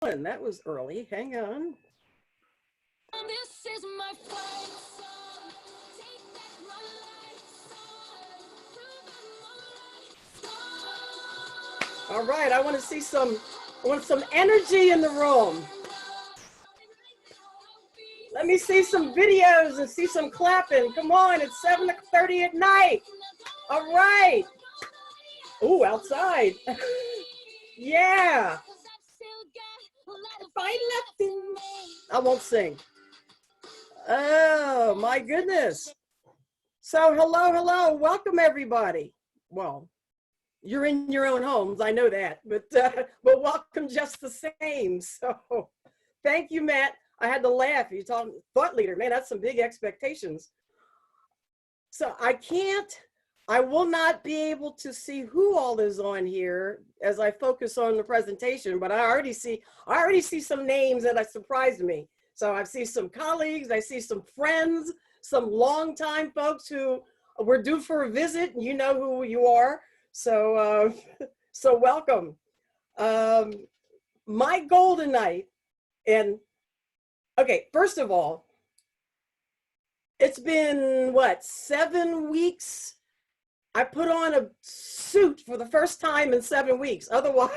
That was early. Hang on. This is my fight song. Take back my life song. All right, I want some energy in the room. Let me see some videos and see some clapping. Come on, it's 7:30 at night. All right. Ooh, outside. Yeah. I won't sing. Oh, my goodness. So, hello. Welcome, everybody. Well, you're in your own homes. I know that. But welcome just the same. So, thank you, Matt. I had to laugh. You talking thought leader. Man, that's some big expectations. So, I will not be able to see who all is on here as I focus on the presentation, but I already see some names that have surprised me. So I see some colleagues, I see some friends, some longtime folks who were due for a visit. You know who you are. So, so welcome. My goal tonight, and okay, first of all, it's been what, 7 weeks? I put on a suit for the first time in 7 weeks. Otherwise,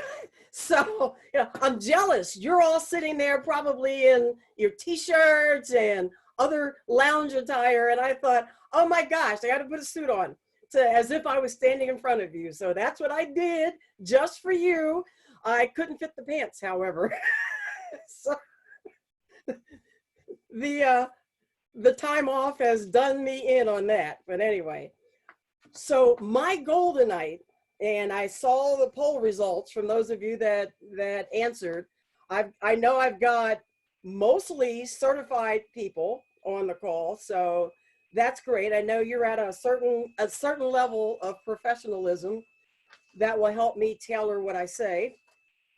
so I'm jealous. You're all sitting there probably in your t-shirts and other lounge attire. And I thought, oh my gosh, I got to put a suit on as if I was standing in front of you. So that's what I did just for you. I couldn't fit the pants, however. So the time off has done me in on that. But anyway. So my goal tonight, and I saw the poll results from those of you that answered. I know I've got mostly certified people on the call, so that's great. I know you're at a certain level of professionalism that will help me tailor what I say.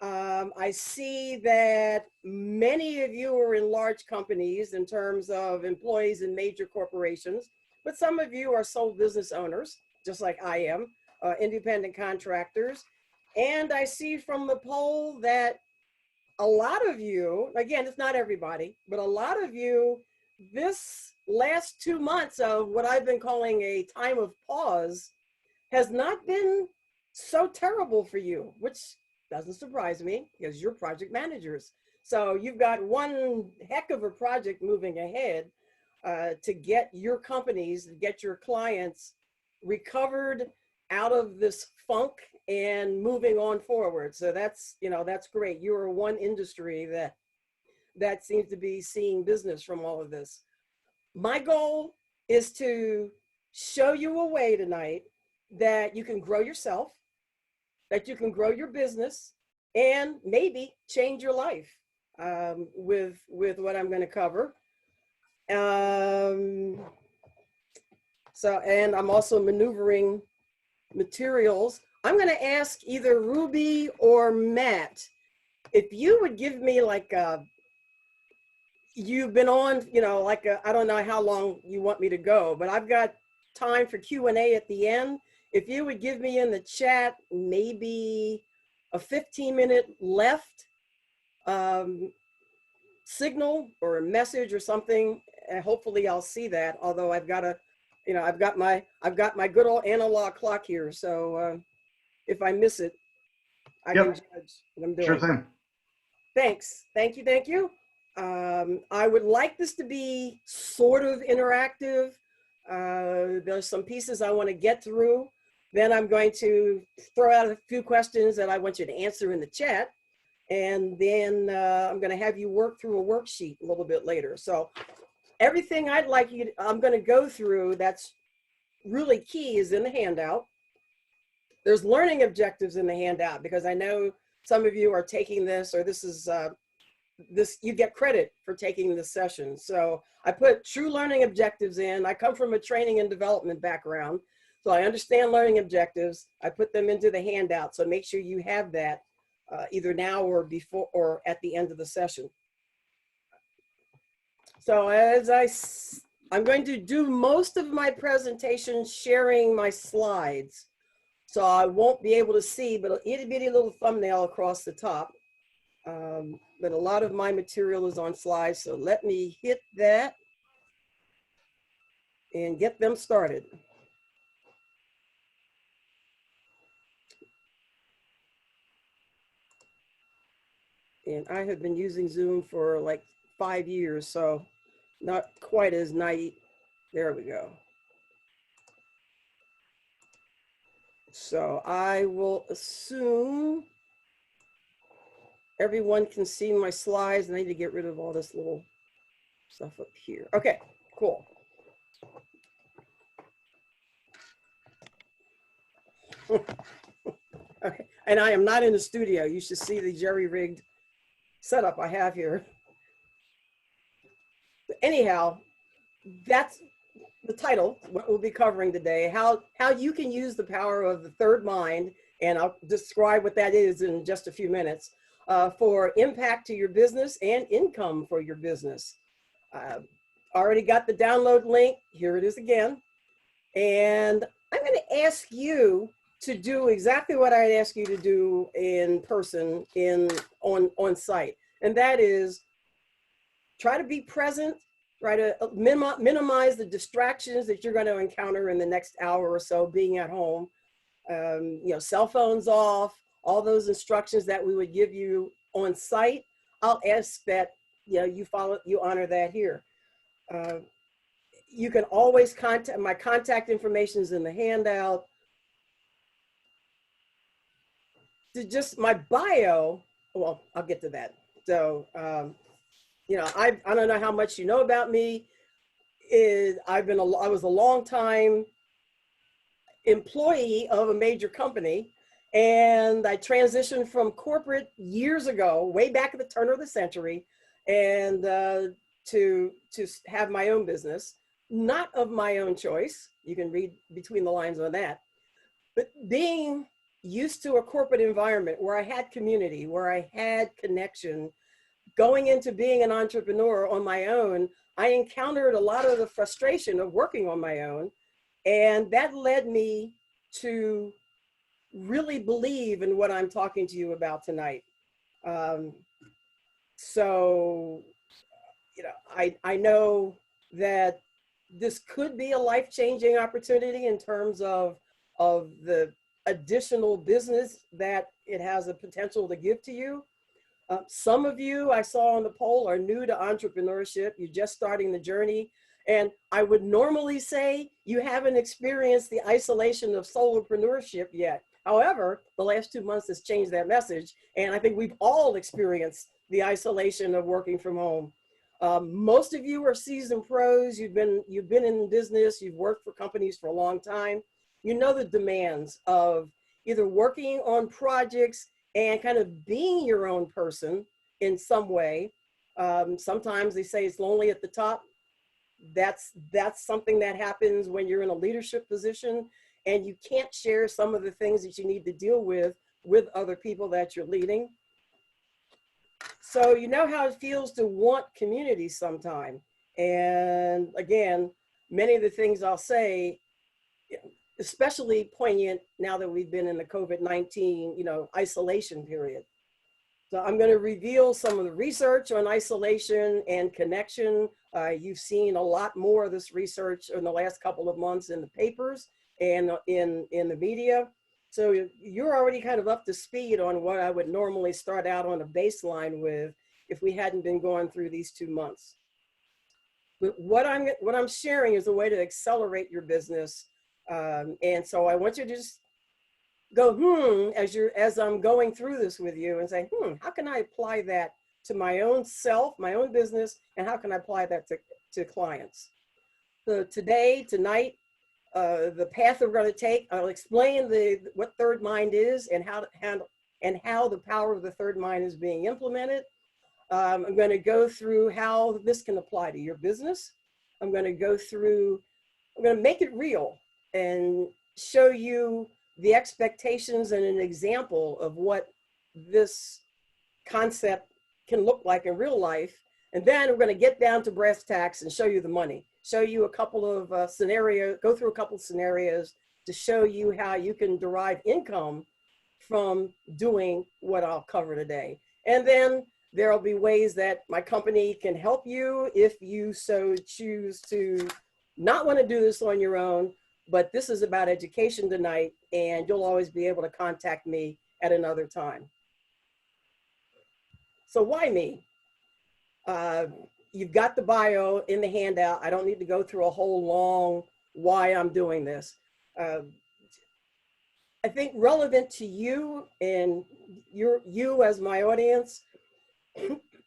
I see that many of you are in large companies in terms of employees in major corporations, but some of you are sole business owners, just like I am, independent contractors. And I see from the poll that a lot of you, again, it's not everybody, but a lot of you, this last 2 months of what I've been calling a time of pause has not been so terrible for you, which doesn't surprise me because you're project managers. So you've got one heck of a project moving ahead to get your companies, get your clients recovered out of this funk and moving on forward. So that's great. You're one industry that seems to be seeing business from all of this. My goal is to show you a way tonight that you can grow yourself, that you can grow your business, and maybe change your life with what I'm going to cover. So, and I'm also maneuvering materials. I'm going to ask either Ruby or Matt, if you would give me like you've been on, I don't know how long you want me to go, but I've got time for Q&A at the end. If you would give me in the chat, maybe a 15-minute left signal or a message or something, and hopefully I'll see that. Although I've got my good old analog clock here, so if I miss it, I can judge what I'm doing. Sure thing. Thanks. Thank you. I would like this to be sort of interactive. There's some pieces I want to get through. Then I'm going to throw out a few questions that I want you to answer in the chat. And then I'm going to have you work through a worksheet a little bit later. So everything I'm going to go through that's really key is in the handout. There's learning objectives in the handout because I know some of you are taking this, or this is you get credit for taking this session. So I put true learning objectives in. I come from a training and development background, so I understand learning objectives. I put them into the handout, so make sure you have that either now or before or at the end of the session. So I'm going to do most of my presentation sharing my slides. So I won't be able to see, but it'll itty bitty little thumbnail across the top. but a lot of my material is on slides. So let me hit that and get them started. And I have been using Zoom for like 5 years, so not quite as naive. There we go. So I will assume everyone can see my slides. I need to get rid of all this little stuff up here. Okay, cool. Okay, and I am not in the studio. You should see the jerry-rigged setup I have here. Anyhow, that's the title, what we'll be covering today, how you can use the power of the third mind, and I'll describe what that is in just a few minutes, for impact to your business and income for your business. Already got the download link. Here it is again. And I'm going to ask you to do exactly what I'd ask you to do in person, on site. And that is try to be present, try to minimize the distractions that you're going to encounter in the next hour or so being at home. You know, cell phones off, all those instructions that we would give you on site. I'll ask that, you know, you honor that here. You can always contact, my contact information is in the handout. Just my bio, well, I'll get to that. So, you know, I don't know how much you know about me. I was a long time employee of a major company, and I transitioned from corporate years ago, way back at the turn of the century, and to have my own business, not of my own choice. You can read between the lines on that, but being used to a corporate environment where I had community, where I had connection, going into being an entrepreneur on my own, I encountered a lot of the frustration of working on my own. And that led me to really believe in what I'm talking to you about tonight. So, you know, I know that this could be a life-changing opportunity in terms of the additional business that it has a potential to give to you. Some of you I saw on the poll are new to entrepreneurship. You're just starting the journey. And I would normally say you haven't experienced the isolation of solopreneurship yet. However, the last 2 months has changed that message. And I think we've all experienced the isolation of working from home. Most of you are seasoned pros. You've been in business. You've worked for companies for a long time. You know the demands of either working on projects and kind of being your own person in some way. Sometimes they say it's lonely at the top. That's something that happens when you're in a leadership position and you can't share some of the things that you need to deal with other people that you're leading. So you know how it feels to want community sometime. And again, many of the things I'll say, especially poignant now that we've been in the COVID-19, you know, isolation period. So I'm going to reveal some of the research on isolation and connection. You've seen a lot more of this research in the last couple of months in the papers and in the media. So you're already kind of up to speed on what I would normally start out on a baseline with if we hadn't been going through these 2 months. But what I'm sharing is a way to accelerate your business. And so I want you to just go, as I'm going through this with you and say, how can I apply that to my own self, my own business, and how can I apply that to clients? So tonight, the path we're going to take, I'll explain what third mind is and how the power of the third mind is being implemented. I'm going to go through how this can apply to your business. I'm going to make it real and show you the expectations and an example of what this concept can look like in real life. And then we're going to get down to brass tacks and show you the money, show you a couple of scenarios, go through a couple of scenarios to show you how you can derive income from doing what I'll cover today. And then There'll be ways that my company can help you if you so choose to not want to do this on your own. But this is about education tonight, and you'll always be able to contact me at another time. So why me? You've got the bio in the handout. I don't need to go through a whole long why I'm doing this. I think relevant to you and you as my audience,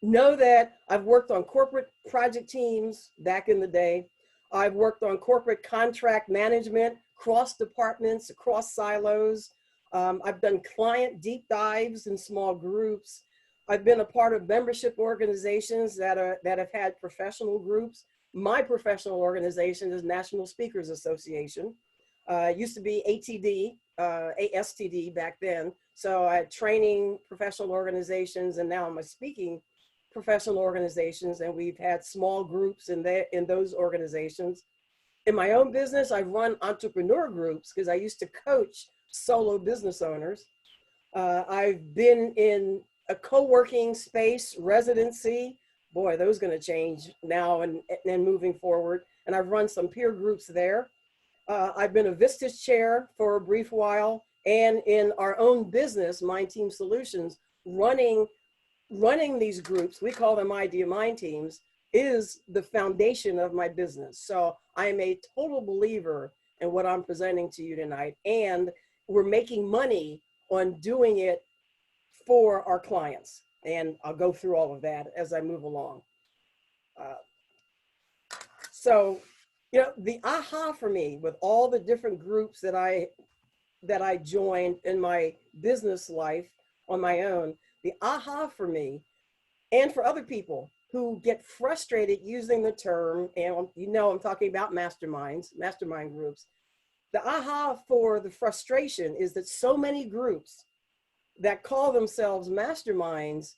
know that I've worked on corporate project teams back in the day. I've worked on corporate contract management, cross departments, across silos. I've done client deep dives in small groups. I've been a part of membership organizations that have had professional groups. My professional organization is National Speakers Association. It used to be ATD, ASTD back then. So I had training professional organizations, and now I'm a speaking professional organizations, and we've had small groups in those organizations. In my own business, I've run entrepreneur groups because I used to coach solo business owners. I've been in a co-working space residency. Boy, those are going to change now and moving forward. And I've run some peer groups there. I've been a Vistas chair for a brief while, and in our own business, Mind Team Solutions, running these groups, we call them Idea Mind Teams, is the foundation of my business. So I am a total believer in what I'm presenting to you tonight, and we're making money on doing it for our clients. And I'll go through all of that as I move along. So, you know, the aha for me with all the different groups that I joined in my business life on my own, the aha for me and for other people who get frustrated using the term, and you know I'm talking about masterminds, mastermind groups. The aha for the frustration is that so many groups that call themselves masterminds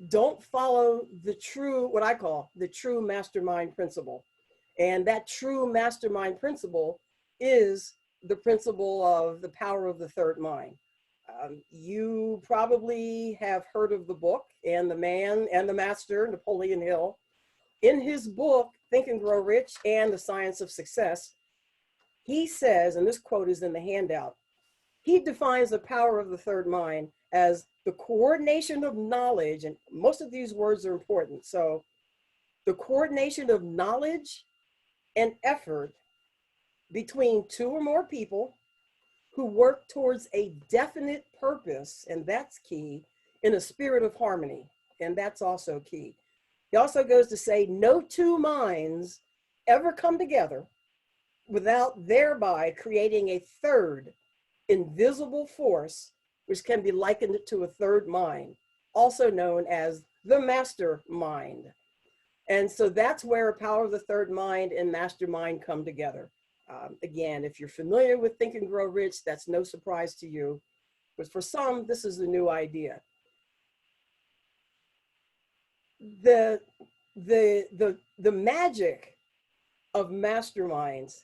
don't follow the true, what I call the true mastermind principle. And that true mastermind principle is the principle of the power of the third mind. You probably have heard of the book and the man and the master, Napoleon Hill. In his book, Think and Grow Rich and the Science of Success, he says, and this quote is in the handout, he defines the power of the third mind as the coordination of knowledge, and most of these words are important. So the coordination of knowledge and effort between two or more people who work towards a definite purpose, and that's key, in a spirit of harmony, and that's also key. He also goes to say no two minds ever come together without thereby creating a third invisible force, which can be likened to a third mind, also known as the mastermind. And so that's where power of the third mind and mastermind come together. Again, if you're familiar with Think and Grow Rich, that's no surprise to you. But for some, this is a new idea. The magic of masterminds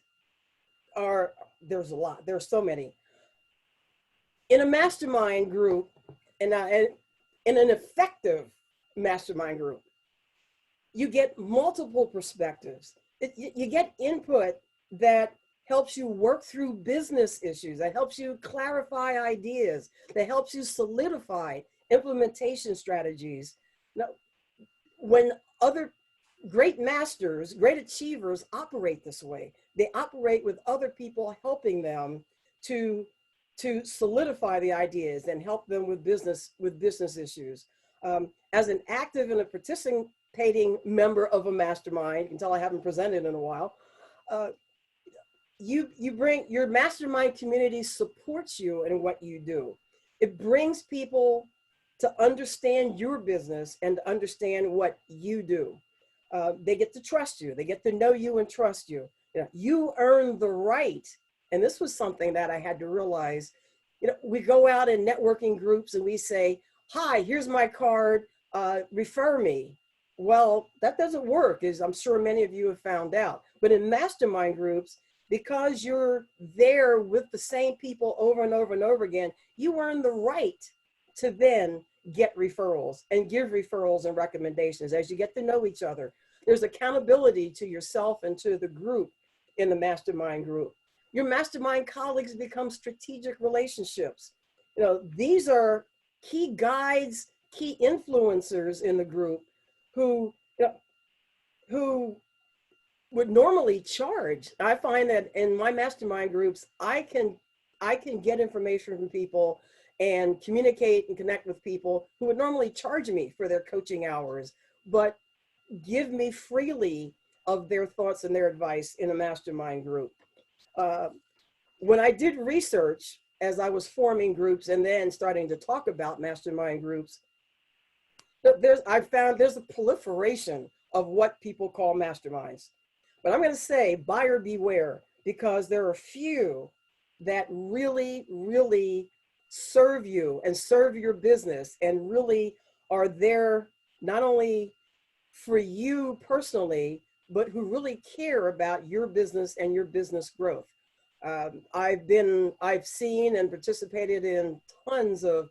there's a lot, there's so many. In a mastermind group, and in an effective mastermind group, you get multiple perspectives. You get input that helps you work through business issues, that helps you clarify ideas, that helps you solidify implementation strategies. Now, when other great masters, great achievers operate this way, they operate with other people helping them to solidify the ideas and help them with business issues. As an active and a participating member of a mastermind, you can tell I haven't presented in a while, you bring your mastermind community supports you in what you do. It brings people to understand your business and to understand what you do. They get to trust you. They get to know you and trust you. You know, you earn the right. And this was something that I had to realize. You know, we go out in networking groups and we say, hi, here's my card, refer me. Well, that doesn't work, as I'm sure many of you have found out. But in mastermind groups, because you're there with the same people over and over and over again, you earn the right to then get referrals and give referrals and recommendations as you get to know each other. There's accountability to yourself and to the group in the mastermind group. Your mastermind colleagues become strategic relationships. You know, these are key guides, key influencers in the group who, you know, who would normally charge. I find that in my mastermind groups, I can get information from people and communicate and connect with people who would normally charge me for their coaching hours, but give me freely of their thoughts and their advice in a mastermind group. When I did research as I was forming groups and then starting to talk about mastermind groups, I found there's a proliferation of what people call masterminds. But I'm going to say buyer beware, because there are few that really, really serve you and serve your business and really are there not only for you personally, but who really care about your business and your business growth. I've seen and participated in tons of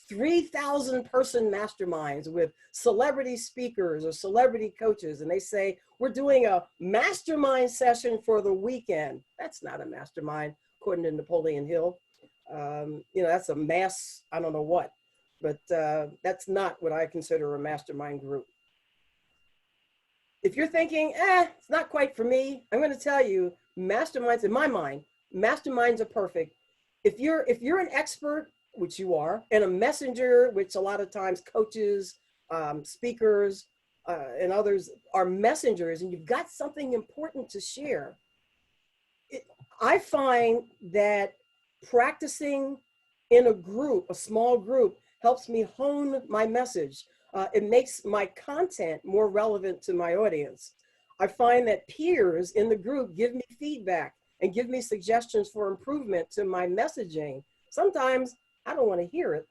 3,000 person masterminds with celebrity speakers or celebrity coaches. And they say, we're doing a mastermind session for the weekend. That's not a mastermind, according to Napoleon Hill. That's a mass, I don't know what, but that's not what I consider a mastermind group. If you're thinking, it's not quite for me, I'm going to tell you, masterminds, in my mind, masterminds are perfect. If you're an expert, which you are, and a messenger, which a lot of times coaches, speakers, and others are messengers, and you've got something important to share. I find that practicing in a group, a small group, helps me hone my message. It makes my content more relevant to my audience. I find that peers in the group give me feedback and give me suggestions for improvement to my messaging. Sometimes I don't want to hear it,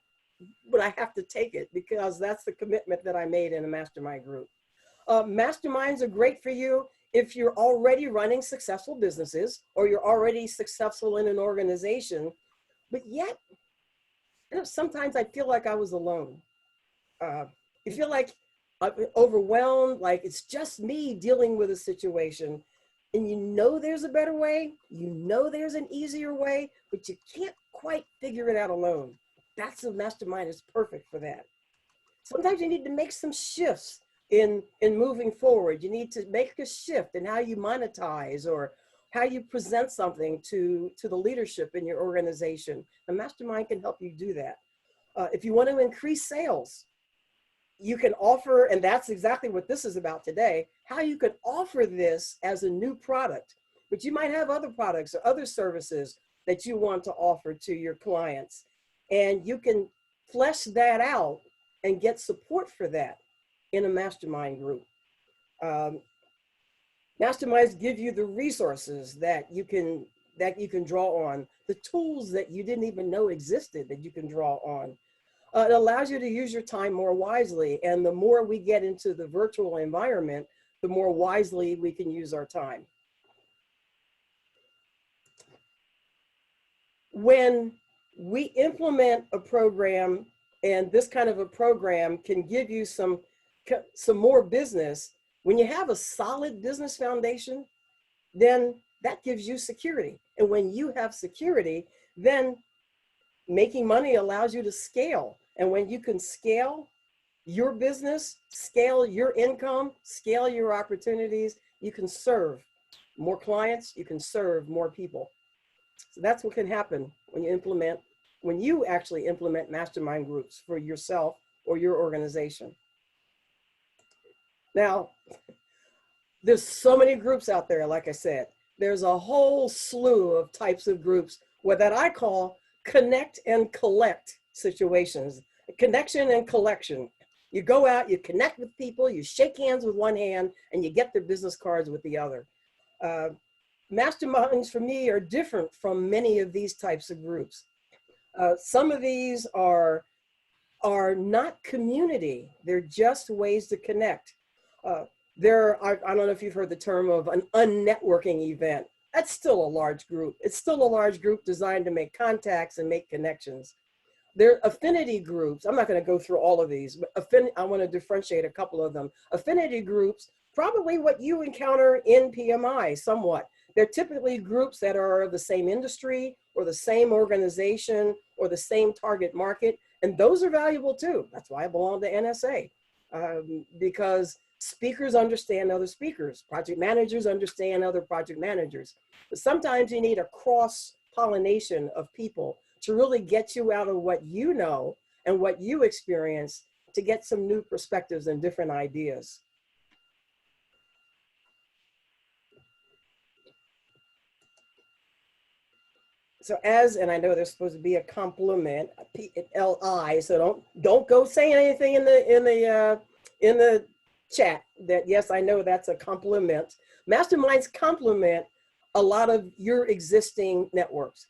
but I have to take it because that's the commitment that I made in a mastermind group. Masterminds are great for you if you're already running successful businesses or you're already successful in an organization, but yet, sometimes I feel like I was alone. You feel like I'm overwhelmed, like it's just me dealing with a situation, and there's a better way, there's an easier way, but you can't quite figure it out alone. That's a mastermind is perfect for that. Sometimes you need to make some shifts in moving forward. You need to make a shift in how you monetize or how you present something to the leadership in your organization. A mastermind can help you do that. If you want to increase sales, you can offer, and that's exactly what this is about today, how you could offer this as a new product, but you might have other products or other services that you want to offer to your clients. And you can flesh that out and get support for that in a mastermind group. Masterminds give you the resources that you can draw on, the tools that you didn't even know existed that you can draw on. It allows you to use your time more wisely. And the more we get into the virtual environment, the more wisely we can use our time. When we implement a program, and this kind of a program can give you some more business, when you have a solid business foundation, then that gives you security. And when you have security, then making money allows you to scale. And when you can scale your business, scale your income, scale your opportunities, you can serve more clients, you can serve more people. So that's what can happen when you actually implement mastermind groups for yourself or your organization. Now, there's so many groups out there, like I said. There's a whole slew of types of groups that I call connect and collect situations. Connection and collection. You go out, you connect with people, you shake hands with one hand, and you get their business cards with the other. Masterminds for me are different from many of these types of groups. Some of these are not community. They're just ways to connect. I don't know if you've heard the term of an unnetworking event. That's still a large group. It's still a large group designed to make contacts and make connections. There are affinity groups. I'm not going to go through all of these, but I want to differentiate a couple of them. Affinity groups, probably what you encounter in PMI somewhat. They're typically groups that are the same industry or the same organization or the same target market. And those are valuable too. That's why I belong to NSA, because speakers understand other speakers. Project managers understand other project managers. But sometimes you need a cross-pollination of people to really get you out of what you know and what you experience to get some new perspectives and different ideas. So and I know there's supposed to be a compliment, L-I, so don't go saying anything in the chat that, yes, I know that's a compliment. Masterminds complement a lot of your existing networks.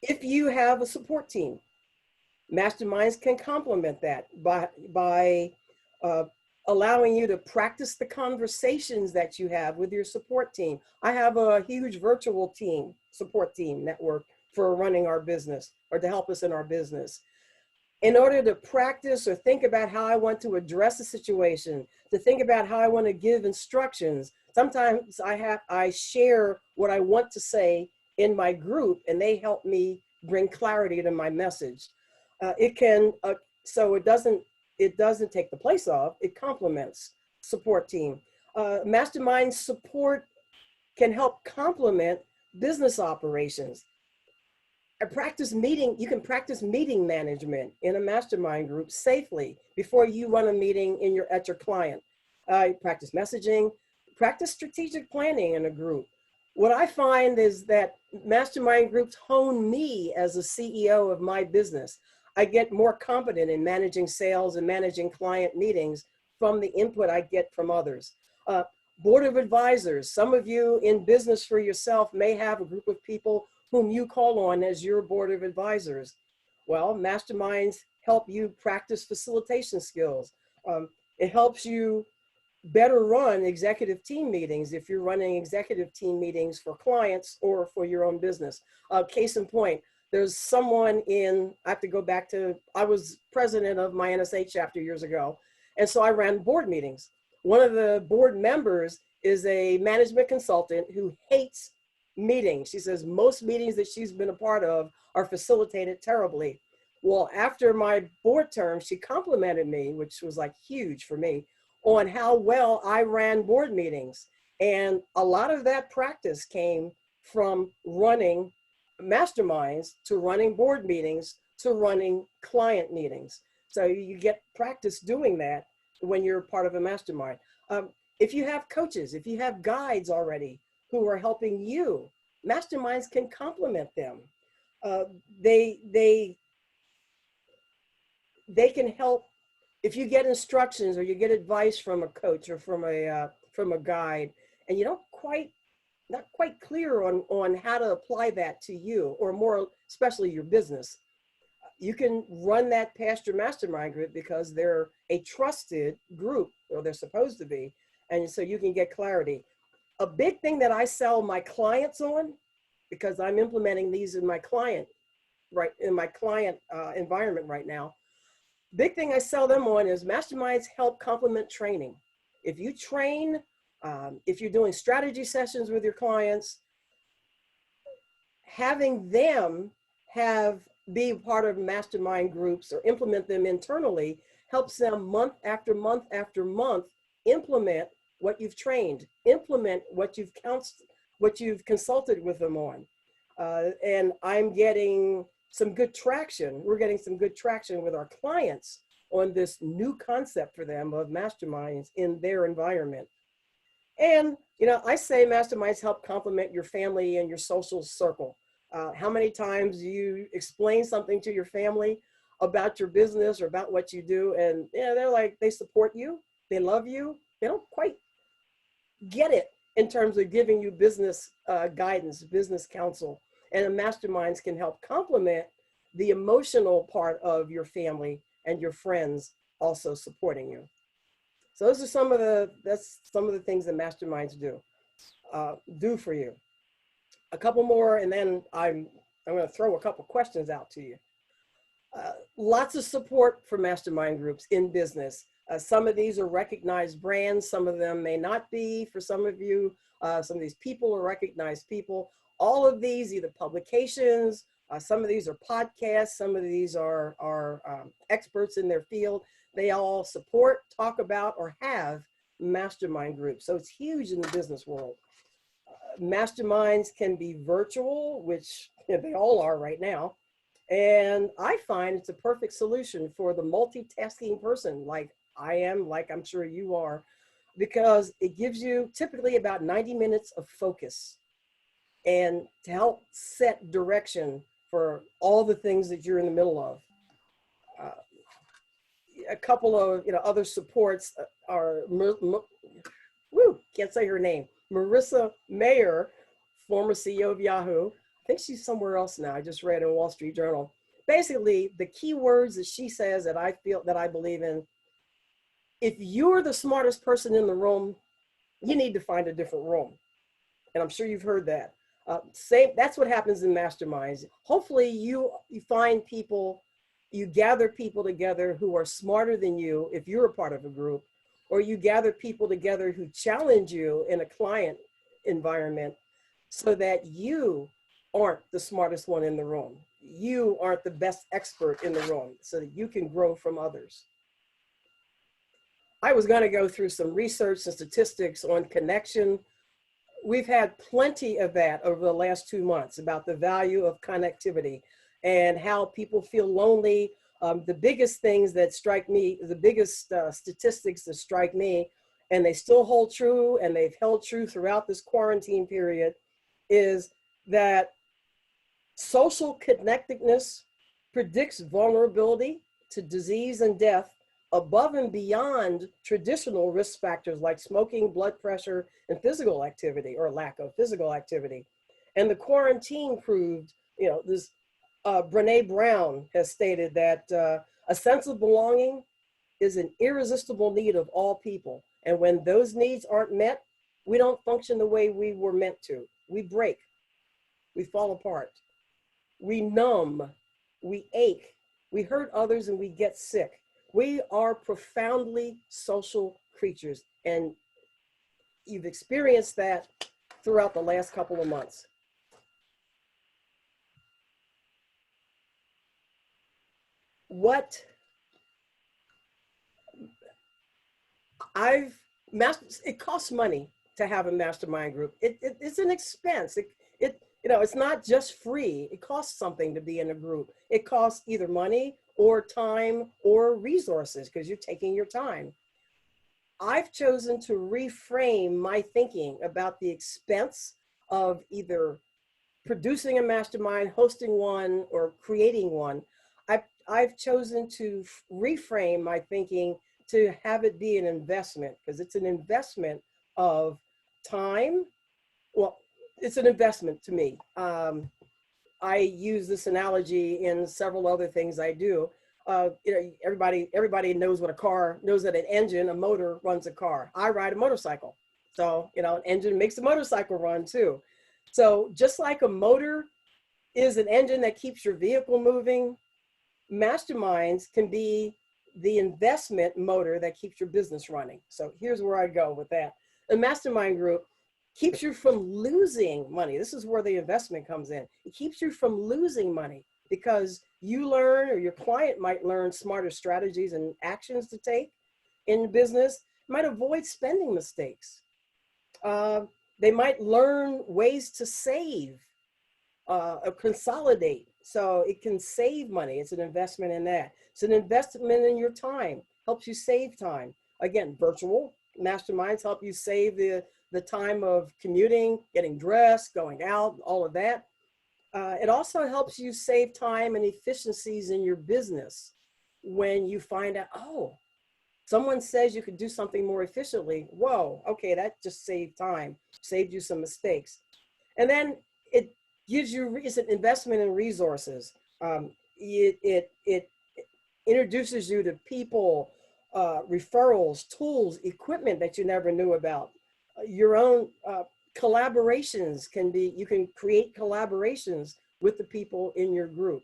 If you have a support team, Masterminds can complement that by allowing you to practice the conversations that you have with your support team. I have a huge virtual team, support team network for running our business or to help us in our business. In order to practice or think about how I want to address a situation, to think about how I want to give instructions, sometimes I share what I want to say in my group and they help me bring clarity to my message. So it doesn't take the place of, it complements support team. Mastermind support can help complement business operations. You can practice meeting management in a mastermind group safely before you run a meeting at your client. Practice messaging, practice strategic planning in a group. What I find is that mastermind groups hone me as a CEO of my business. I get more confident in managing sales and managing client meetings from the input I get from others. Board of advisors, some of you in business for yourself may have a group of people whom you call on as your board of advisors. Well, masterminds help you practice facilitation skills. It helps you better run executive team meetings if you're running executive team meetings for clients or for your own business. Case in point, there's someone I have to go back to, I was president of my NSA chapter years ago. And so I ran board meetings. One of the board members is a management consultant who hates meetings. She says most meetings that she's been a part of are facilitated terribly. Well, after my board term, she complimented me, which was like huge for me, on how well I ran board meetings. And a lot of that practice came from running masterminds to running board meetings to running client meetings. So you get practice doing that when you're part of a mastermind. If you have coaches, if you have guides already who are helping you, masterminds can complement them. They can help. If you get instructions or you get advice from a coach or from a guide, and you not quite clear on how to apply that to you, or more especially your business, you can run that past your mastermind group because they're a trusted group, or they're supposed to be, and so you can get clarity. A big thing that I sell my clients on, because I'm implementing these in my client environment right now. Big thing I sell them on is masterminds help complement training. If you train, if you're doing strategy sessions with your clients, having them be part of mastermind groups or implement them internally helps them month after month after month implement what you've trained, implement what you've consulted with them on. And I'm getting some good traction. We're getting some good traction with our clients on this new concept for them of masterminds in their environment. And, I say masterminds help complement your family and your social circle. How many times do you explain something to your family about your business or about what you do? And they're like, they support you, they love you. They don't quite get it in terms of giving you business guidance, business counsel. And the masterminds can help complement the emotional part of your family and your friends also supporting you. So those are some of the things that masterminds do for you. A couple more, and then I'm going to throw a couple questions out to you. Lots of support for mastermind groups in business. Some of these are recognized brands. Some of them may not be for some of you. Some of these people are recognized people. All of these, either publications, some of these are podcasts, some of these are experts in their field. They all support, talk about, or have mastermind groups. So it's huge in the business world. Masterminds can be virtual, which they all are right now. And I find it's a perfect solution for the multitasking person like I am, like I'm sure you are, because it gives you typically about 90 minutes of focus and to help set direction for all the things that you're in the middle of. A couple of other supports are, can't say her name, Marissa Mayer, former CEO of Yahoo. I think she's somewhere else now. I just read in Wall Street Journal. Basically, the key words that she says that I feel that I believe in: if you're the smartest person in the room, you need to find a different room. And I'm sure you've heard that. That's what happens in masterminds. Hopefully you find people, you gather people together who are smarter than you if you're a part of a group, or you gather people together who challenge you in a client environment so that you aren't the smartest one in the room. You aren't the best expert in the room so that you can grow from others. I was going to go through some research and statistics on connection. We've had plenty of that over the last 2 months about the value of connectivity and how people feel lonely. The biggest things that strike me, the biggest statistics that strike me, and they still hold true and they've held true throughout this quarantine period, is that social connectedness predicts vulnerability to disease and death above and beyond traditional risk factors like smoking, blood pressure, and physical activity or lack of physical activity. And the quarantine proved, this Brene Brown has stated that a sense of belonging is an irresistible need of all people. And when those needs aren't met, we don't function the way we were meant to. We break, we fall apart, we numb, we ache, we hurt others, and we get sick. We are profoundly social creatures, and you've experienced that throughout the last couple of months. It costs money to have a mastermind group. It's an expense. It's not just free. It costs something to be in a group. It costs either money or time or resources because you're taking your time. I've chosen to reframe my thinking about the expense of either producing a mastermind, hosting one, or creating one. I've chosen to reframe my thinking to have it be an investment, because it's an investment of time. Well, it's an investment to me. I use this analogy in several other things I do. Everybody knows what a car, knows that an engine, a motor runs a car. I ride a motorcycle. So, an engine makes a motorcycle run too. So just like a motor is an engine that keeps your vehicle moving, masterminds can be the investment motor that keeps your business running. So here's where I go with that. A mastermind group keeps you from losing money. This is where the investment comes in. It keeps you from losing money because you learn, or your client might learn, smarter strategies and actions to take in business. Might avoid spending mistakes. They might learn ways to save or consolidate. So it can save money. It's an investment in that. It's an investment in your time. Helps you save time. Again, virtual masterminds help you save the time of commuting, getting dressed, going out, all of that. It also helps you save time and efficiencies in your business when you find out, oh, someone says you could do something more efficiently. Whoa, okay, that just saved time, saved you some mistakes. And then it gives you, it's an investment in resources. It introduces you to people, referrals, tools, equipment that you never knew about. Your own collaborations can be, you can create collaborations with the people in your group.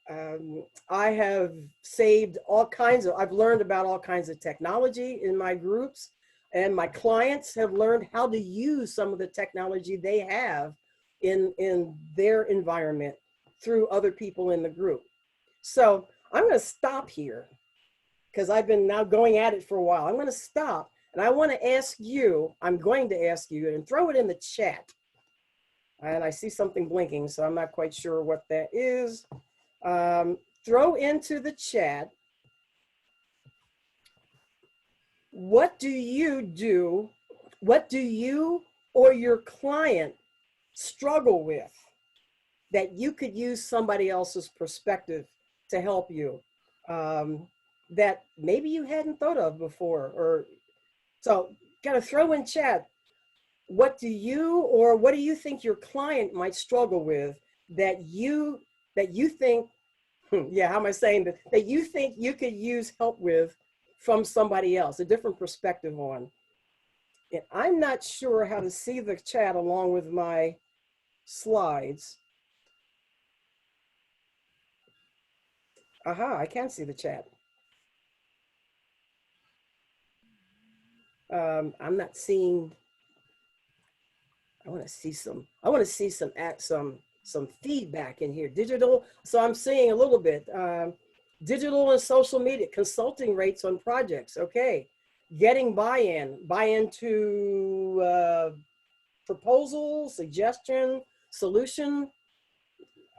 I have saved I've learned about all kinds of technology in my groups, and my clients have learned how to use some of the technology they have in their environment through other people in the group. So I'm going to stop here because I've been now going at it for a while. I'm going to stop, and I'm going to ask you, and throw it in the chat. And I see something blinking, so I'm not quite sure what that is. Throw into the chat, what do you do? What do you or your client struggle with that you could use somebody else's perspective to help you, that maybe you hadn't thought of before? Or so gotta throw in chat, what do you think your client might struggle with that you think, yeah, how am I saying that, that you think you could use help with from somebody else, a different perspective on? And I'm not sure how to see the chat along with my slides. Aha, I can see the chat. I'm not seeing, I want to see some feedback in here. Digital, so I'm seeing a little bit. Digital and social media, consulting rates on projects. Okay. Getting buy-in to proposal, suggestion, solution,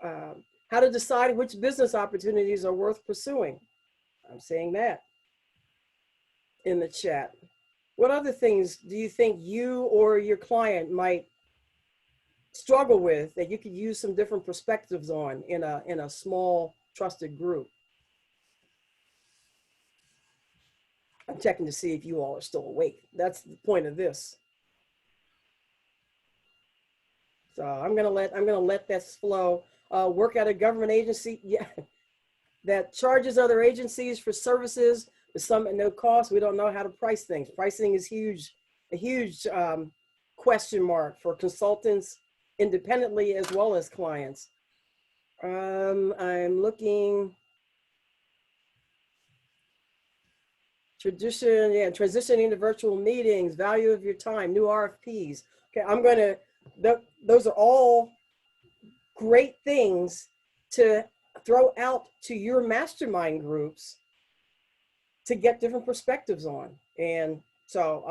how to decide which business opportunities are worth pursuing. I'm saying that in the chat. What other things do you think you or your client might struggle with that you could use some different perspectives on in a small trusted group? I'm checking to see if you all are still awake. That's the point of this. So I'm gonna let that flow. Work at a government agency, yeah, that charges other agencies for services with some at no cost. We don't know how to price things. Pricing is a huge question mark for consultants independently as well as clients. I'm looking. Transitioning to virtual meetings, value of your time, new RFPs. Okay, those are all great things to throw out to your mastermind groups to get different perspectives on. And so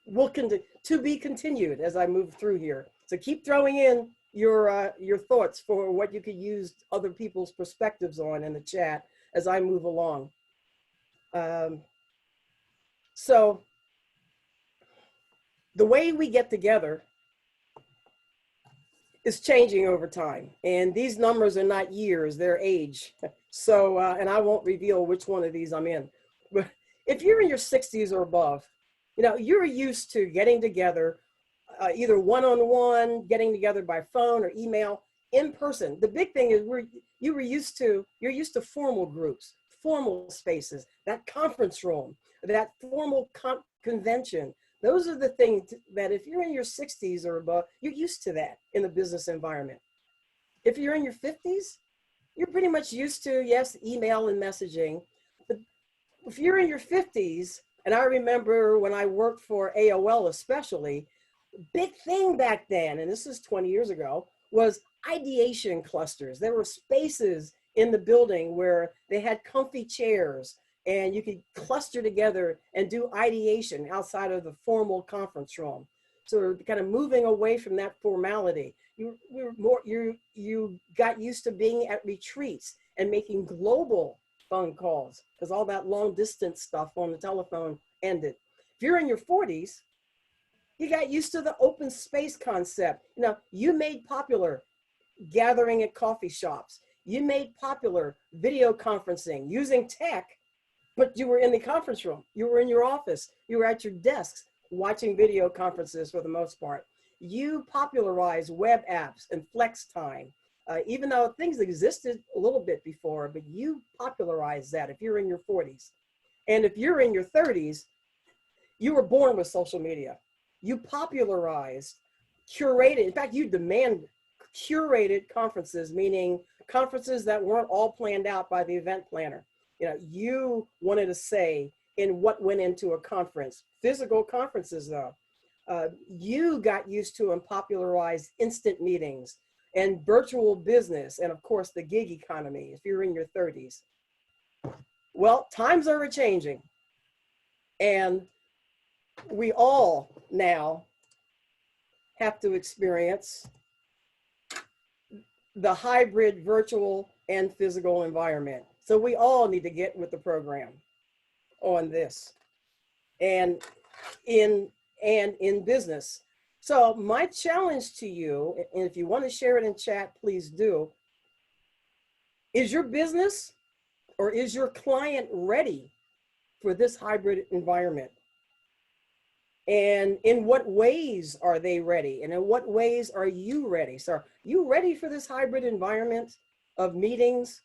we'll continue to be continued as I move through here. So keep throwing in your thoughts for what you could use other people's perspectives on in the chat as I move along. So the way we get together is changing over time, and these numbers are not years, they're age. So, and I won't reveal which one of these I'm in, but if you're in your 60s or above, you know, you're used to getting together, either one-on-one, getting together by phone or email, in person. The big thing is you're used to formal groups, formal spaces, that conference room, that formal convention. Those are the things that if you're in your 60s or above, you're used to that in the business environment. If you're in your 50s, you're pretty much used to, yes, email and messaging. But if you're in your 50s, and I remember when I worked for AOL especially, big thing back then, and this is 20 years ago, was ideation clusters. There were spaces in the building where they had comfy chairs and you could cluster together and do ideation outside of the formal conference room. So we're kind of moving away from that formality. You got used to being at retreats and making global phone calls because all that long distance stuff on the telephone ended. If you're in your 40s, you got used to the open space concept. You know, you made popular gathering at coffee shops. You made popular video conferencing using tech, but you were in the conference room. You were in your office. You were at your desks watching video conferences for the most part. You popularized web apps and flex time, even though things existed a little bit before, but you popularized that if you're in your 40s. And if you're in your 30s, you were born with social media. You popularized, curated, in fact, you demand curated conferences, meaning conferences that weren't all planned out by the event planner. You know, you wanted a say in what went into a conference. Physical conferences, though, you got used to and popularized instant meetings and virtual business, and of course the gig economy if you're in your 30s. Well, times are changing, and we all now have to experience the hybrid virtual and physical environment. So we all need to get with the program on this and in business. So my challenge to you, and if you want to share it in chat, please do. Is your business or is your client ready for this hybrid environment? And in what ways are they ready? And in what ways are you ready? So are you ready for this hybrid environment of meetings,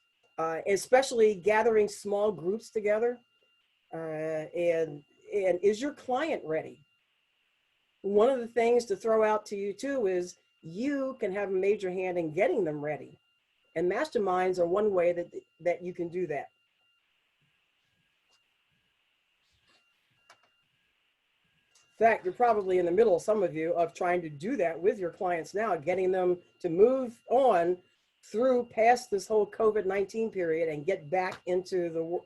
especially gathering small groups together? And is your client ready? One of the things to throw out to you too is you can have a major hand in getting them ready. And masterminds are one way that you can do that. In fact, you're probably in the middle, some of you, of trying to do that with your clients now, getting them to move on through past this whole COVID-19 period and get back into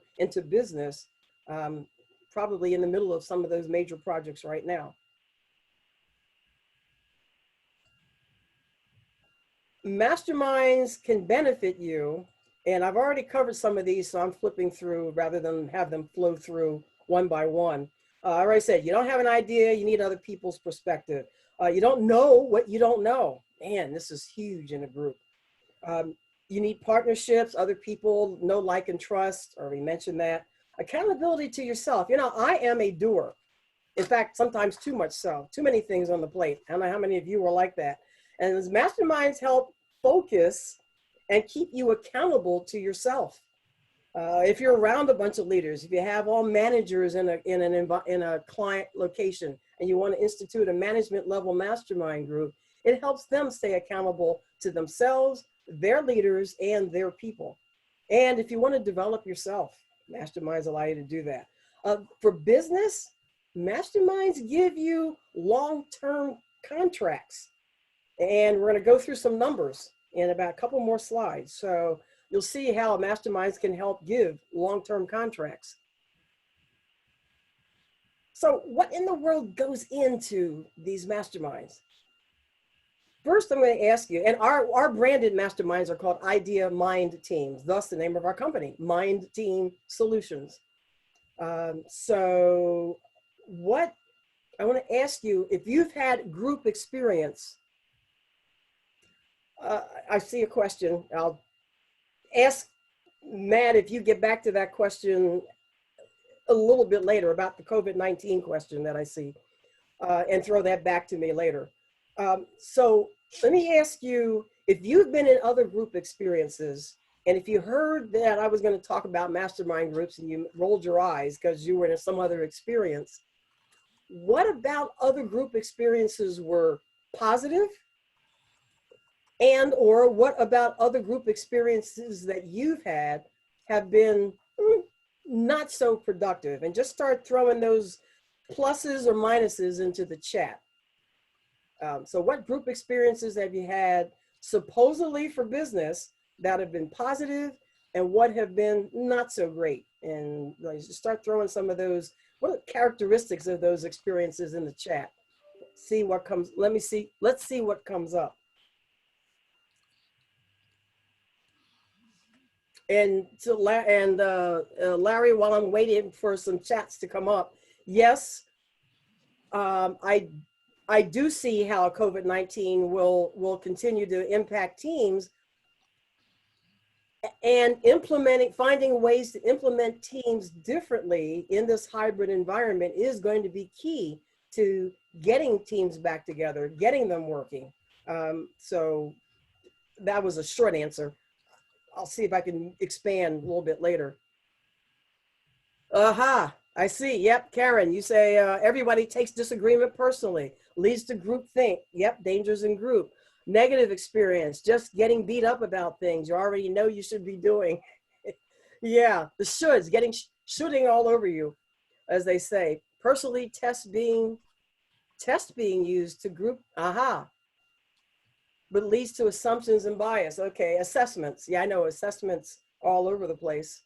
business, probably in the middle of some of those major projects right now. Masterminds can benefit you, and I've already covered some of these, so I'm flipping through rather than have them flow through one by one. I already said, you don't have an idea, you need other people's perspective. You don't know what you don't know. Man, this is huge in a group. You need partnerships, other people know, like, and trust. Already mentioned that. Accountability to yourself. You know, I am a doer. In fact, sometimes too much so. Too many things on the plate. I don't know how many of you are like that. And as masterminds help focus and keep you accountable to yourself. If you're around a bunch of leaders, if you have all managers in a client location and you want to institute a management level mastermind group, it helps them stay accountable to themselves, their leaders, and their people. And if you want to develop yourself, masterminds allow you to do that. For business, masterminds give you long-term contracts. And we're going to go through some numbers in about a couple more slides. So you'll see how masterminds can help give long-term contracts. So what in the world goes into these masterminds? First, I'm going to ask you, and our branded masterminds are called Idea Mind Teams, thus the name of our company, Mind Team Solutions. So what I want to ask you, if you've had group experience, I see a question. I'll ask Matt if you get back to that question a little bit later about the COVID-19 question that I see, and throw that back to me later. So let me ask you, if you've been in other group experiences, and if you heard that I was going to talk about mastermind groups and you rolled your eyes because you were in some other experience, what about other group experiences were positive? And or what about other group experiences that you've had have been not so productive? And just start throwing those pluses or minuses into the chat. So what group experiences have you had supposedly for business that have been positive and what have been not so great? And just start throwing some of those, what are the characteristics of those experiences in the chat? See what comes, let's see what comes up. And to Larry, while I'm waiting for some chats to come up, yes, I do see how COVID-19 will continue to impact teams, and finding ways to implement teams differently in this hybrid environment is going to be key to getting teams back together, getting them working. So that was a short answer. I'll see if I can expand a little bit later. Aha, I see. Yep, Karen, you say everybody takes disagreement personally, leads to groupthink. Yep, dangers in group. Negative experience, just getting beat up about things you already know you should be doing. Yeah, the shoulds, getting shooting all over you, as they say. Personally, test being used to group, but leads to assumptions and bias. Okay, assessments. Yeah, I know assessments all over the place.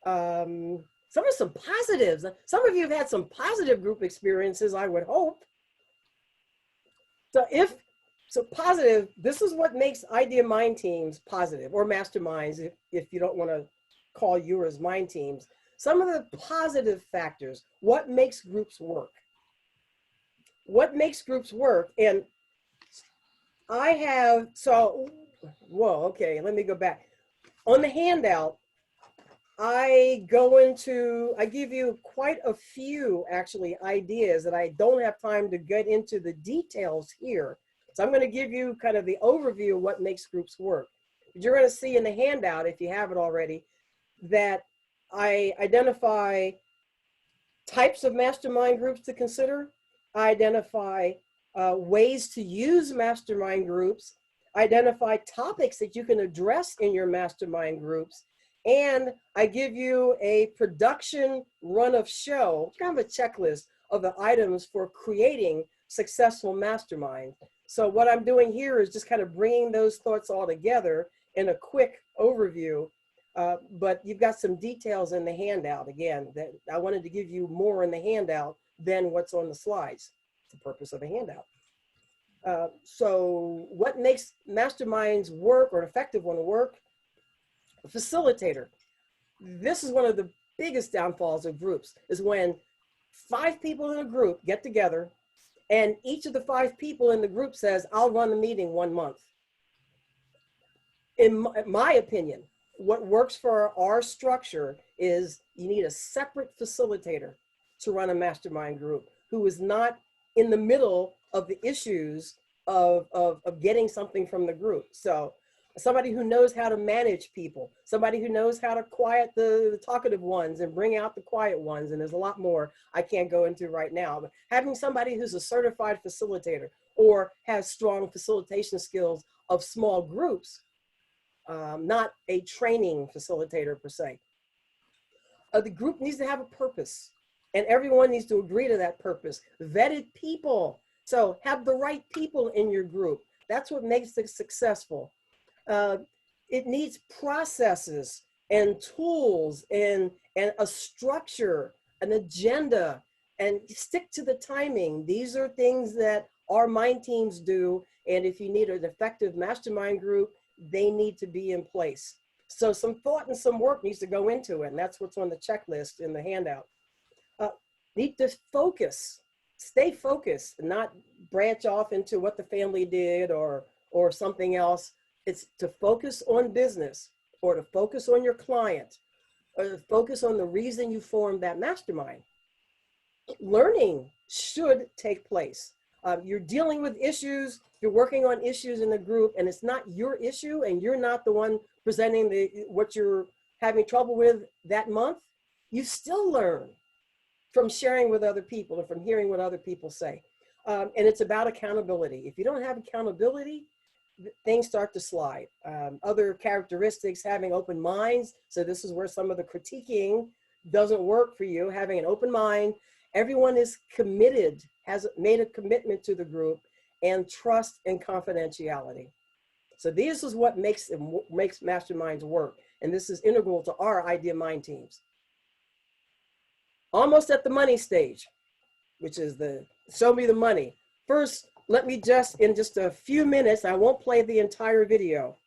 Some are some positives. Some of you have had some positive group experiences, I would hope. So positive, this is what makes idea mind teams positive, or masterminds, if you don't want to call yours mind teams. Some of the positive factors, what makes groups work? What makes groups work? And I have, okay, let me go back. On the handout, I give you quite a few actually ideas that I don't have time to get into the details here. So I'm going to give you kind of the overview of what makes groups work. But you're going to see in the handout, if you have it already, that I identify types of mastermind groups to consider. I identify ways to use mastermind groups, identify topics that you can address in your mastermind groups, and I give you a production run of show, kind of a checklist of the items for creating successful masterminds. So what I'm doing here is just kind of bringing those thoughts all together in a quick overview. But you've got some details in the handout. Again, that I wanted to give you more in the handout than what's on the slides. It's the purpose of a handout. So what makes masterminds work, or an effective one work? A facilitator. This is one of the biggest downfalls of groups, is when 5 people in a group get together and each of the 5 people in the group says, I'll run the meeting 1 month. In my opinion, what works for our structure is you need a separate facilitator to run a mastermind group who is not in the middle of the issues of getting something from the group. So somebody who knows how to manage people, somebody who knows how to quiet the talkative ones and bring out the quiet ones. And there's a lot more I can't go into right now, but having somebody who's a certified facilitator or has strong facilitation skills of small groups, not a training facilitator per se. The group needs to have a purpose, and everyone needs to agree to that purpose. Vetted people. So have the right people in your group. That's what makes it successful. It needs processes and tools and a structure, an agenda, and stick to the timing. These are things that our mind teams do. And if you need an effective mastermind group, they need to be in place. So some thought and some work needs to go into it. And that's what's on the checklist in the handout. Need to focus, stay focused, and not branch off into what the family did or something else. It's to focus on business, or to focus on your client, or to focus on the reason you formed that mastermind. Learning should take place. You're dealing with issues, you're working on issues in the group, and it's not your issue, and you're not the one presenting what you're having trouble with that month. You still learn from sharing with other people and from hearing what other people say. And it's about accountability. If you don't have accountability, things start to slide. Other characteristics, having open minds. So this is where some of the critiquing doesn't work for you. Having an open mind, everyone is committed, has made a commitment to the group, and trust and confidentiality. So this is what makes masterminds work. And this is integral to our idea mind teams. Almost at the money stage, which is the show me the money. First, let me in just a few minutes, I won't play the entire video.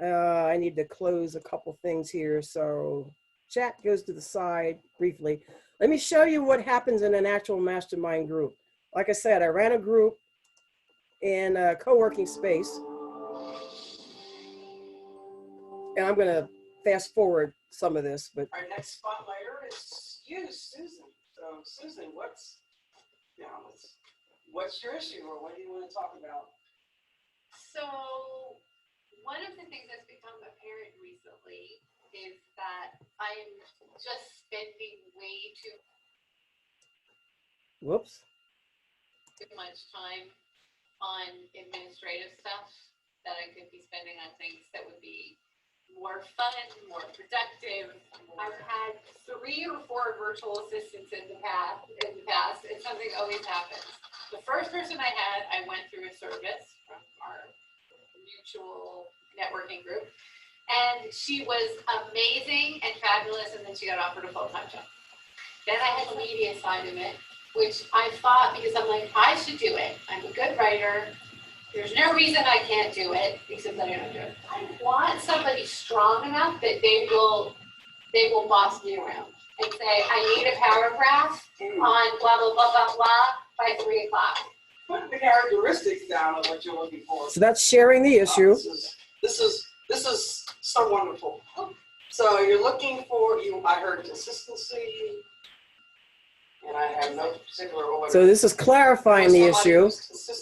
I need to close a couple things here. So chat goes to the side briefly. Let me show you what happens in an actual mastermind group. Like I said, I ran a group in a co-working space. And I'm gonna fast forward some of this, but. Our next spotlighter is you, Susan. So Susan, what's your issue, or what do you want to talk about? So one of the things that's become apparent recently is that I'm just spending way too much time on administrative stuff that I could be spending on things that would be more fun, more productive. I've had 3 or 4 virtual assistants in the past, and something always happens. The first person I had, I went through a service from our mutual networking group, and she was amazing and fabulous, and then she got offered a full-time job. Then I had the media side of it, which I thought, because I'm like, I should do it. I'm a good writer. There's no reason I can't do it, except that I don't do it. I want somebody strong enough that they will boss me around and say, I need a paragraph on blah, blah, blah, blah, blah by 3 o'clock. Put the characteristics down of what you're looking for. So that's sharing the issue. This is so wonderful. So you're looking for, I heard consistency, and I have no particular order. So this is clarifying the issue.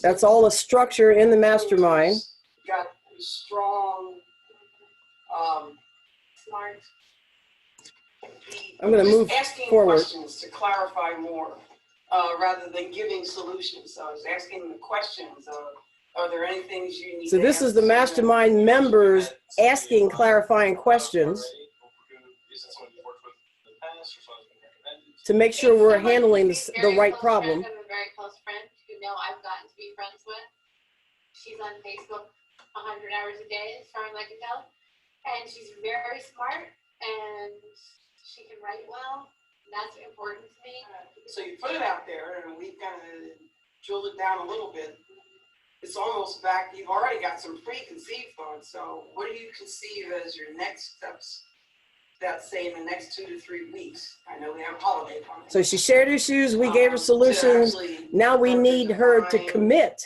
That's all the structure in the mastermind. Got to be strong, Smart. I'm going to move asking forward. questions to clarify more, rather than giving solutions. So I was asking the questions. Are there any things you need? So this is the mastermind members asking clarifying questions to make sure we're handling the right problem. I have a very close friend who I've gotten to be friends with. She's on Facebook 100 hours a day, as far as I can tell. And she's very smart, and she can write well. That's important to me. So you put it out there, and we kind of drilled it down a little bit. It's almost back. You've already got some preconceived thoughts. So what do you conceive as your next steps? That's say in the next 2 to 3 weeks. I know we have a holiday coming. So she shared issues, we gave her solutions. Now we need her to commit.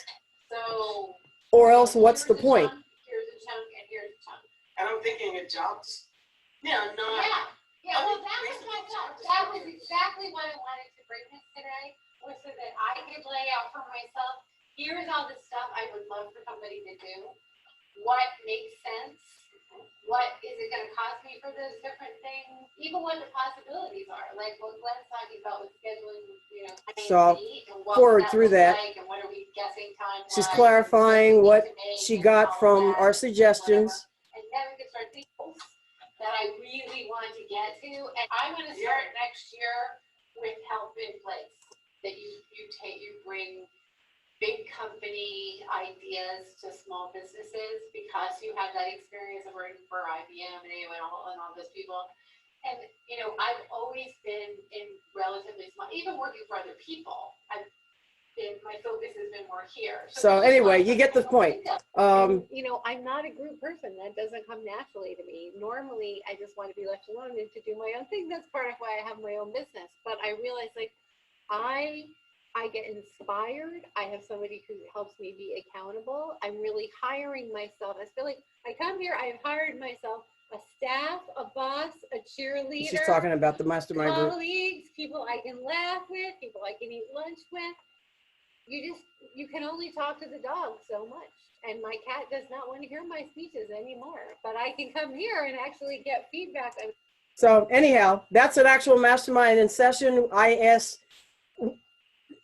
So, Or else what's the point? Here's a chunk, and here's a chunk. And I'm thinking of jobs. Yeah, no. Yeah, well, that was my thought. That was exactly what I wanted to bring this today, was so that I could lay out for myself, here's all the stuff I would love for somebody to do. What makes sense? What is it going to cost me for those different things? Even what the possibilities are, like what Glenn's talking about with scheduling, So I'll forward through that. Like, and what are we guessing time? She's clarifying what she got from our suggestions. And then we can start thinking that I really want to get to, and I want to start next year with help in place. That you bring big company ideas to small businesses because you have that experience of working for IBM and AOL and all those people. And, I've always been in relatively small, even working for other people. My focus has been more here. So anyway, you get the point. I'm not a group person. That doesn't come naturally to me. Normally, I just want to be left alone and to do my own thing. That's part of why I have my own business. But I realize, I get inspired. I have somebody who helps me be accountable. I'm really hiring myself. I feel like I come here, I've hired myself a staff, a boss, a cheerleader. She's talking about the mastermind group. Colleagues, people I can laugh with, people I can eat lunch with. You can only talk to the dog so much. And my cat does not want to hear my speeches anymore. But I can come here and actually get feedback. So anyhow, that's an actual mastermind in session.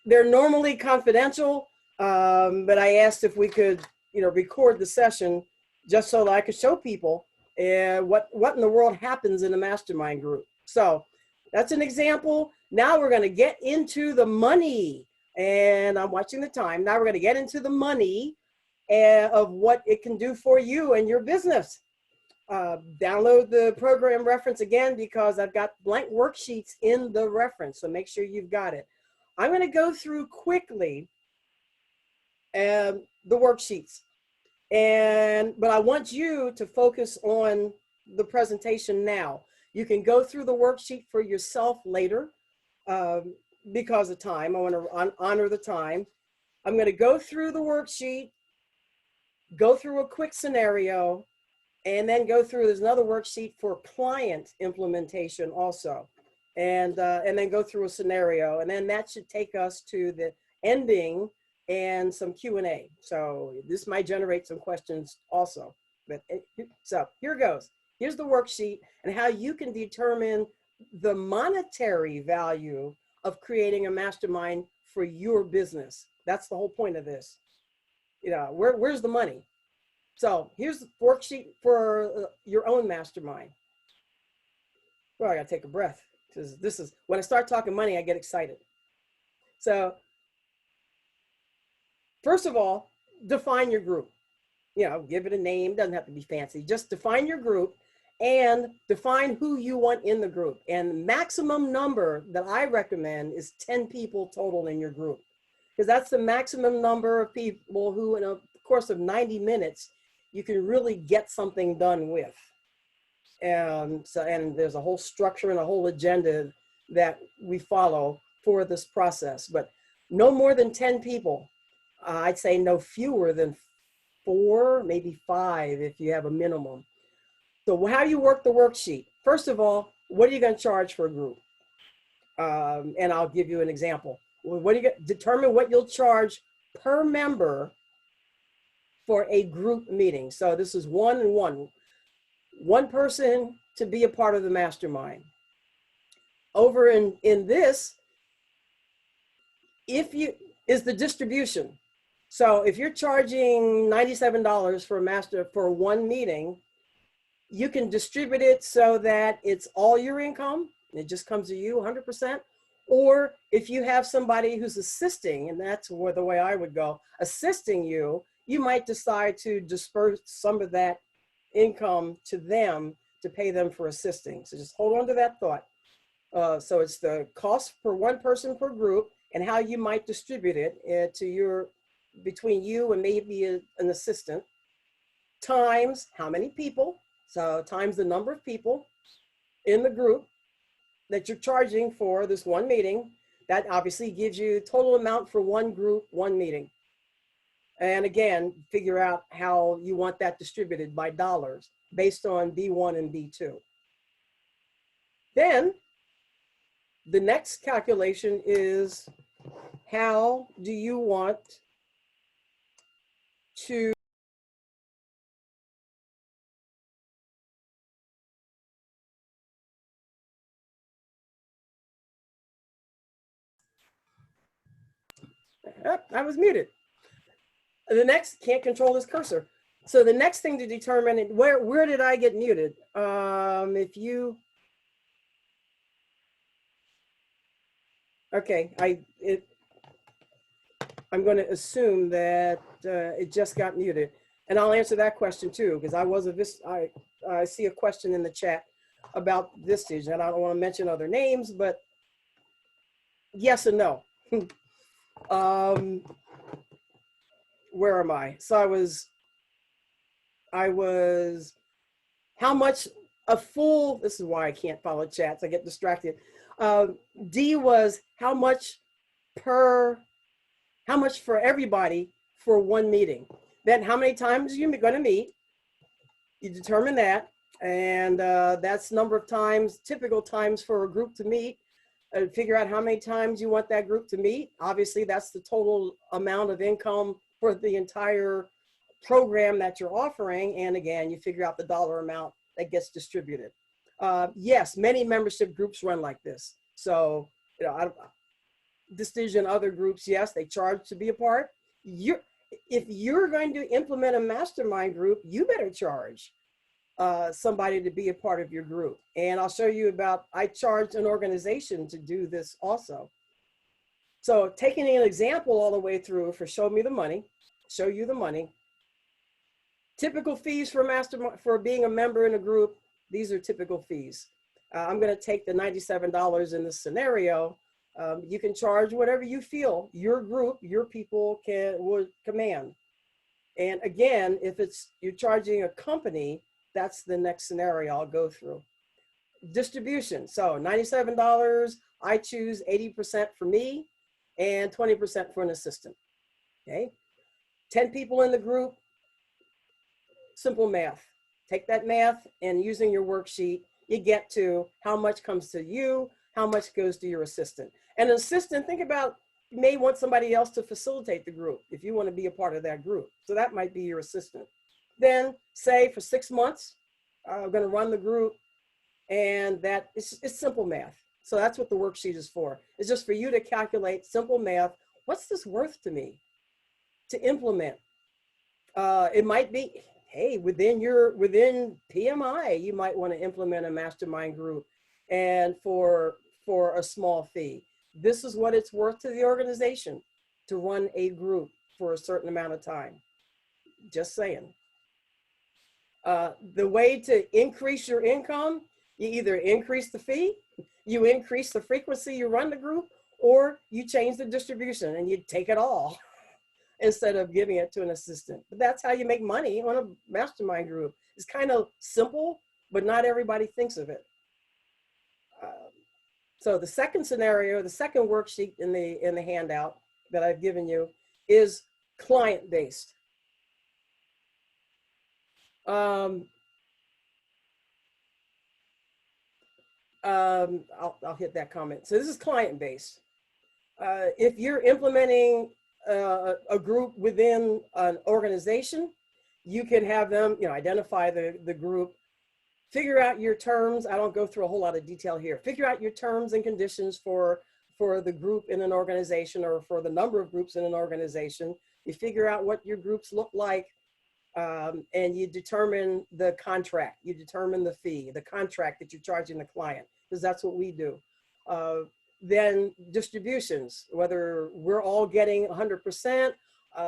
They're normally confidential, but I asked if we could, record the session just so that I could show people what in the world happens in a mastermind group. So that's an example. Now we're going to get into the money, and I'm watching the time. Now we're going to get into the money of what it can do for you and your business. Download the program reference again because I've got blank worksheets in the reference, so make sure you've got it. I'm going to go through quickly the worksheets, but I want you to focus on the presentation now. You can go through the worksheet for yourself later because of time. I want to honor the time. I'm going to go through the worksheet, go through a quick scenario, and then go through, there's another worksheet for client implementation also. And then go through a scenario, and then that should take us to the ending and some Q&A. So this might generate some questions also. So here goes. Here's the worksheet and how you can determine the monetary value of creating a mastermind for your business. That's the whole point of this. You know, where's the money? So here's the worksheet for your own mastermind. Well, I gotta take a breath because this is, when I start talking money, I get excited. So first of all, define your group. You know, give it a name, doesn't have to be fancy. Just define your group and define who you want in the group. And maximum number that I recommend is 10 people total in your group, because that's the maximum number of people who in a course of 90 minutes, you can really get something done with. And there's a whole structure and a whole agenda that we follow for this process, but no more than 10 people. I'd say no fewer than 4, maybe 5 if you have a minimum. So how do you work the worksheet? First of all, what are you going to charge for a group? And I'll give you an example. What do you determine what you'll charge per member for a group meeting? So this is one person to be a part of the mastermind. Over in this, is the distribution. So if you're charging $97 for one meeting, you can distribute it so that it's all your income. It just comes to you 100%. Or if you have somebody who's assisting, and that's where the way I would go, assisting you, you might decide to disperse some of that income to them to pay them for assisting. So just hold on to that thought. So it's the cost per one person per group and how you might distribute it between you and maybe an assistant, times how many people. So times the number of people in the group that you're charging for this one meeting. That obviously gives you total amount for one group, one meeting. And again, figure out how you want that distributed by dollars based on B1 and B2. Then the next calculation is, how do you want to I was muted. The next, can't control this cursor. So the next thing to determine, where did I get muted? Okay, I'm going to assume that it just got muted, and I'll answer that question too, because I see a question in the chat about Vistage, and I don't want to mention other names, but yes and no. Where am I? So I was, how much this is why I can't follow chats, I get distracted. D was how much for everybody for one meeting. Then how many times you're going to meet, you determine that, and that's number of times, typical times for a group to meet. Figure out how many times you want that group to meet. Obviously, that's the total amount of income for the entire program that you're offering. And again, you figure out the dollar amount that gets distributed. Yes, many membership groups run like this. So, Vistage and other groups, yes, they charge to be a part. If you're going to implement a mastermind group, you better charge somebody to be a part of your group. And I'll show you I charged an organization to do this also. So taking an example all the way through for show you the money. Typical fees for being a member in a group, these are typical fees. I'm going to take the $97 in this scenario. You can charge whatever you feel your group, your people would command. And again, if you're charging a company, that's the next scenario I'll go through. Distribution, so $97, I choose 80% for me and 20% for an assistant, okay? 10 people in the group, simple math. Take that math and using your worksheet, you get to how much comes to you, how much goes to your assistant. And an assistant, think about, you may want somebody else to facilitate the group if you want to be a part of that group. So that might be your assistant. Then say for 6 months, I'm going to run the group, and it's simple math. So that's what the worksheet is for. It's just for you to calculate simple math. What's this worth to me to implement? It might be, hey, within PMI, you might want to implement a mastermind group, and for a small fee. This is what it's worth to the organization to run a group for a certain amount of time. Just saying. The way to increase your income, you either increase the fee, you increase the frequency you run the group, or you change the distribution and you take it all instead of giving it to an assistant. But that's how you make money on a mastermind group. It's kind of simple, but not everybody thinks of it. So the second scenario, the second worksheet in the handout that I've given you is client-based. I'll hit that comment. So this is client-based. If you're implementing a group within an organization, you can have them, identify the group, figure out your terms. I don't go through a whole lot of detail here. Figure out your terms and conditions for the group in an organization, or for the number of groups in an organization. You figure out what your groups look like, and you determine the contract. You determine the fee, the contract that you're charging the client, because that's what we do. Then distributions, whether we're all getting 100%.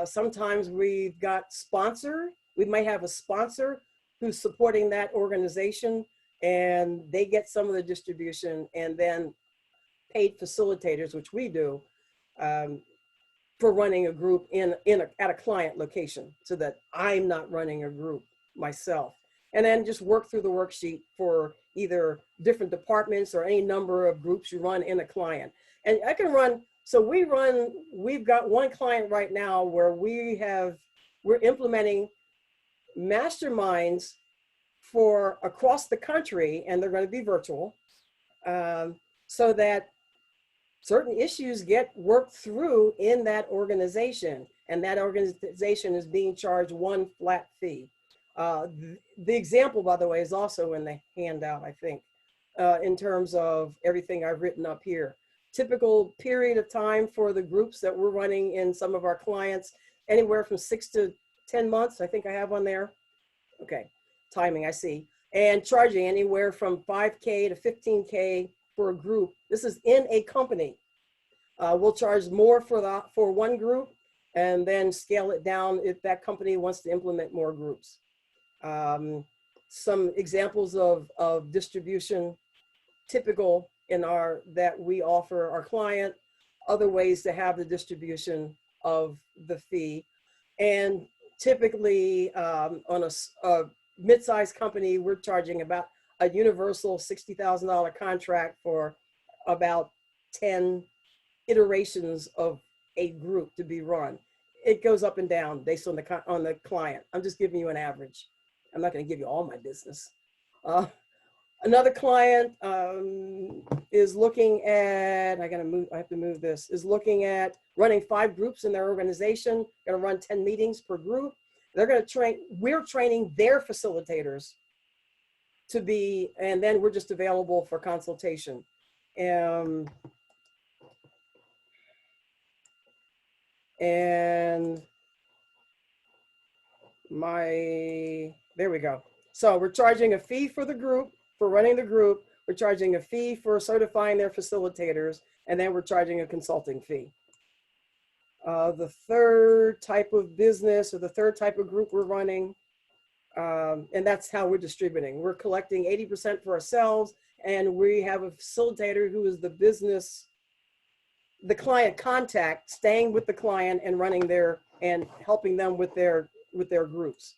Sometimes we've got sponsor. We might have a sponsor who's supporting that organization, and they get some of the distribution, and then paid facilitators, which we do, for running a group at a client location, so that I'm not running a group myself. And then just work through the worksheet for either different departments or any number of groups you run in a client. And I can run, so we've got one client right now where we're implementing masterminds for across the country, and they're going to be virtual, so that certain issues get worked through in that organization, and that organization is being charged one flat fee. The example, by the way, is also in the handout, I think, in terms of everything I've written up here. Typical period of time for the groups that we're running in some of our clients, anywhere from 6 to 10 months. I think I have on there. Okay, timing, I see. And charging anywhere from $5K to $15K for a group. This is in a company. We'll charge more for one group, and then scale it down if that company wants to implement more groups. Some examples of distribution typical that we offer our client, other ways to have the distribution of the fee. And typically on a mid-sized company, we're charging about a universal $60,000 contract for about 10 iterations of a group to be run. It goes up and down based on the client. I'm just giving you an average. I'm not going to give you all my business. Another client is looking at, I have to move this, is looking at running 5 groups in their organization, going to run 10 meetings per group. They're going to we're training their facilitators to be, and then we're just available for consultation. And there we go. So we're charging a fee for the group, for running the group. We're charging a fee for certifying their facilitators, and then we're charging a consulting fee. The third type of business, or the third type of group we're running, and that's how we're distributing. We're collecting 80% for ourselves, and we have a facilitator who is the client contact, staying with the client and running and helping them with their groups.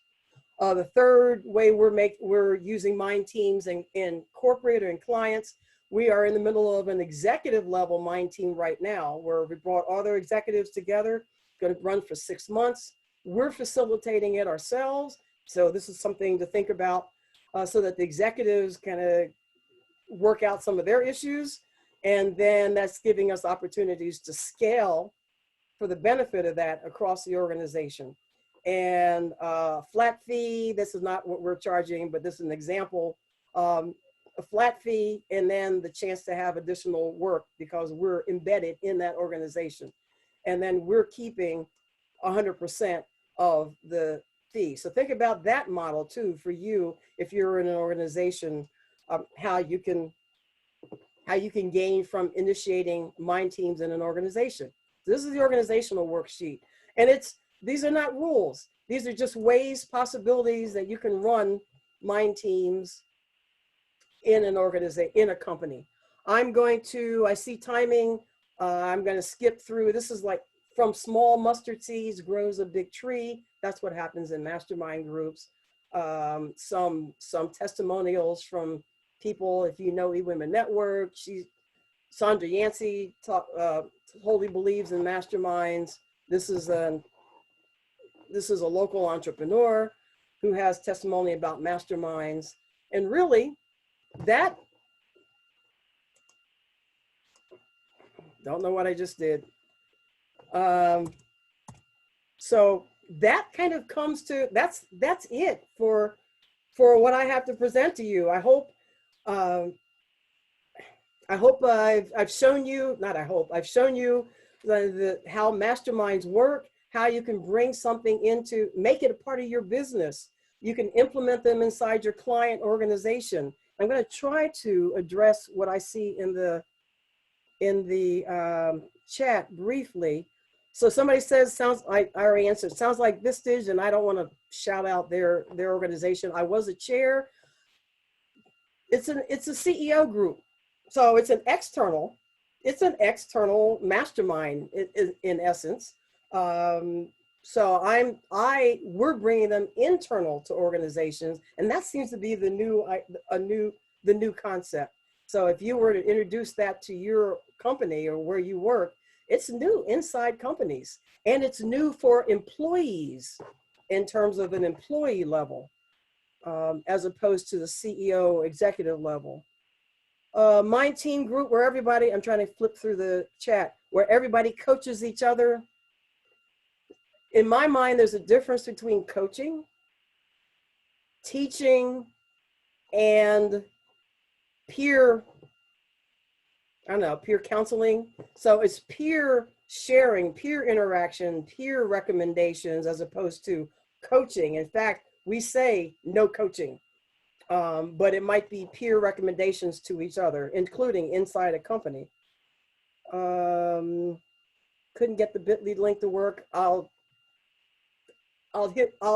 The third way we're using mind teams in corporate or in clients. We are in the middle of an executive level mind team right now, where we brought all their executives together, going to run for 6 months. We're facilitating it ourselves. So this is something to think about, so that the executives can work out some of their issues. And then that's giving us opportunities to scale for the benefit of that across the organization. And flat fee, this is not what we're charging, but this is an example. A flat fee, and then the chance to have additional work because we're embedded in that organization. And then we're keeping 100% of the fee. So think about that model too for you if you're in an organization, how you can gain from initiating mind teams in an organization. This is the organizational worksheet, and these are not rules. These are just ways, possibilities that you can run mind teams in an organization, in a company. I see timing. I'm going to skip through. This is like from small mustard seeds grows a big tree. That's what happens in mastermind groups. Some testimonials from people. If you know eWomen Network, Sandra Yancey wholly believes in masterminds. This is a local entrepreneur who has testimony about masterminds, and really, that don't know what I just did. So that kind of comes to that's it for what I have to present to you. I hope I've shown you, I've shown you how masterminds work, how you can bring something make it a part of your business. You can implement them inside your client organization. I'm going to try to address what I see in the chat briefly. So somebody says, I already answered, sounds like Vistage, and I don't want to shout out their organization. I was a chair. It's a CEO group. So it's an external mastermind in essence. So we're bringing them internal to organizations, and that seems to be the new concept. So if you were to introduce that to your company or where you work, it's new inside companies, and it's new for employees in terms of an employee level, as opposed to the CEO executive level. Mind team group where everybody, I'm trying to flip through the chat, where everybody coaches each other. In my mind, there's a difference between coaching, teaching, and peer counseling. So it's peer sharing, peer interaction, peer recommendations, as opposed to coaching. In fact, we say no coaching, but it might be peer recommendations to each other, including inside a company. Couldn't get the bit.ly link to work. I'll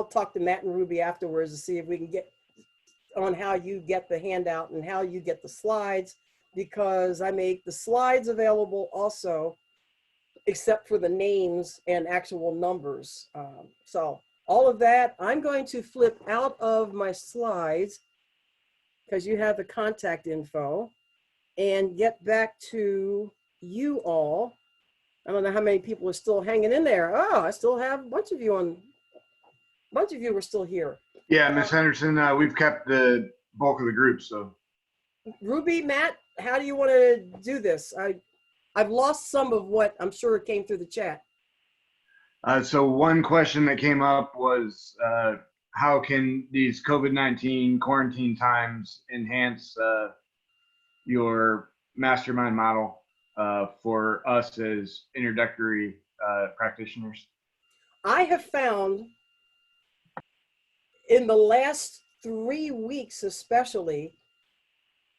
talk to Matt and Ruby afterwards to see if we can get on how you get the handout and how you get the slides, because I make the slides available also, except for the names and actual numbers. So all of that, I'm going to flip out of my slides because you have the contact info, and get back to you all. I don't know how many people are still hanging in there. Oh, I still have a bunch of you are still here. Yeah, Ms. Henderson, we've kept the bulk of the group, so. Ruby, Matt, how do you want to do this? I've lost some of what I'm sure came through the chat. So one question that came up was, how can these COVID-19 quarantine times enhance your mastermind model for us as introductory practitioners? I have found in the last 3 weeks, especially,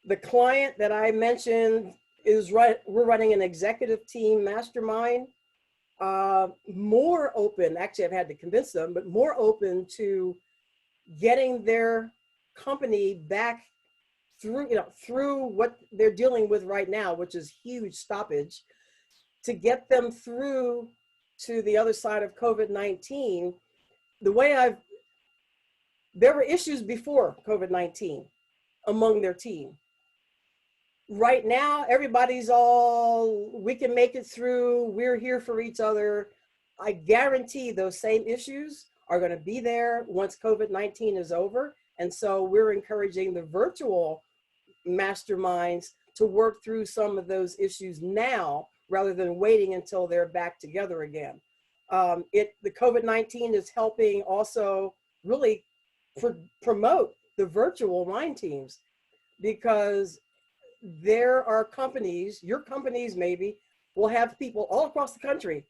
the client that I mentioned we're running an executive team mastermind, more open, actually I've had to convince them, but more open to getting their company back through what they're dealing with right now, which is huge stoppage, to get them through to the other side of COVID-19. There were issues before COVID-19 among their team. Right now, everybody's we can make it through, we're here for each other. I guarantee those same issues are going to be there once COVID-19 is over. And so we're encouraging the virtual masterminds to work through some of those issues now, rather than waiting until they're back together again. The COVID-19 is helping also really promote the virtual mind teams, because there are companies, your companies maybe, will have people all across the country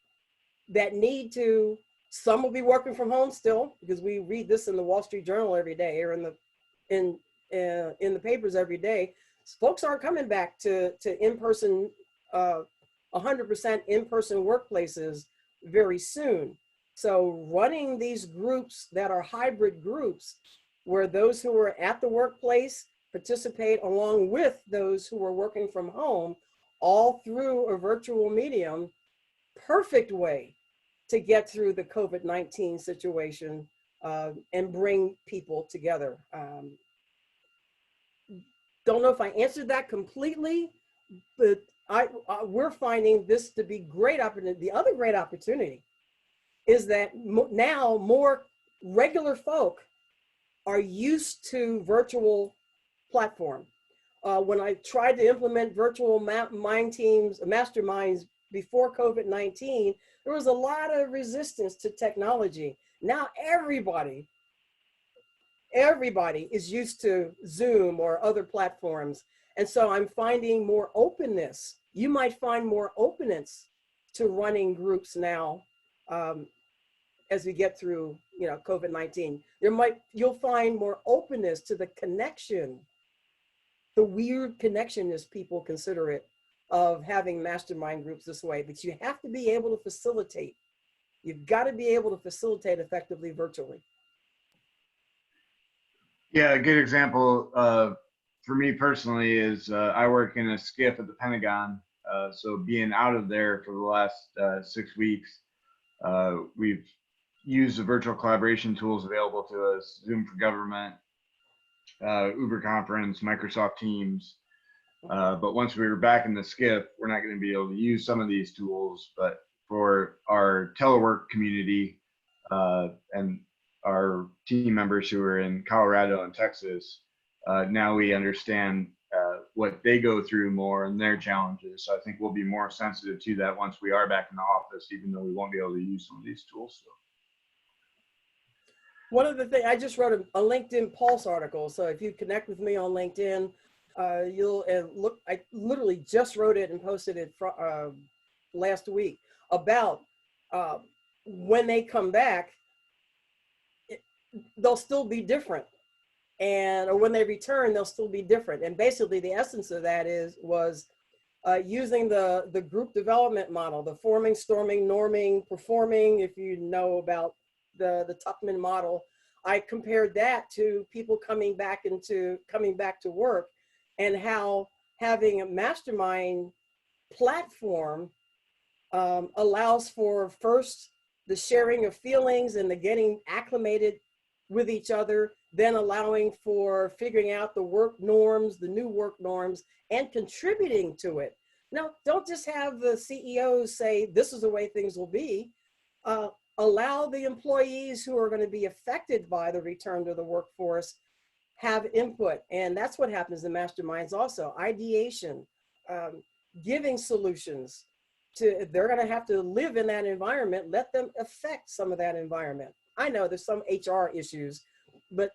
that need to Some will be working from home still, because we read this in the Wall Street Journal every day, or in the papers every day. Folks aren't coming back to in-person, 100% in-person workplaces very soon. So running these groups that are hybrid groups, where those who are at the workplace participate along with those who are working from home, all through a virtual medium, perfect way to get through the COVID-19 situation and bring people together. Don't know if I answered that completely, but we're finding this to be great opportunity. The other great opportunity is that now more regular folk are used to virtual platform. When I tried to implement virtual mind teams, masterminds before COVID-19, there was a lot of resistance to technology. Now everybody is used to Zoom or other platforms. And so I'm finding more openness. You might find more openness to running groups now as we get through, COVID-19. You'll find more openness to the connection, the weird connection as people consider it, of having mastermind groups this way. But you have to be able to facilitate. You've got to be able to facilitate effectively virtually. Yeah, a good example for me personally is I work in a skiff at the Pentagon. So being out of there for the last 6 weeks, we've used the virtual collaboration tools available to us: Zoom for Government, Uber Conference, Microsoft Teams. But once we were back in the skiff, we're not going to be able to use some of these tools. But for our telework community and our team members who are in Colorado and Texas, now we understand what they go through more and their challenges. So I think we'll be more sensitive to that once we are back in the office, even though we won't be able to use some of these tools. So. One of the things, I just wrote a LinkedIn Pulse article. So if you connect with me on LinkedIn, you'll look, I literally just wrote it and posted it last week about when they come back, they'll still be different. Or when they return, they'll still be different. And basically the essence of that was using the group development model, the forming, storming, norming, performing. If you know about the Tuckman model, I compared that to people coming back to work, and how having a mastermind platform allows for first the sharing of feelings and the getting acclimated with each other, then allowing for figuring out the work norms, the new work norms, and contributing to it. Now, don't just have the CEOs say, this is the way things will be. Allow the employees who are going to be affected by the return to the workforce have input. And that's what happens in masterminds also. Ideation, giving solutions. They're going to have to live in that environment. Let them affect some of that environment. I know there's some HR issues, but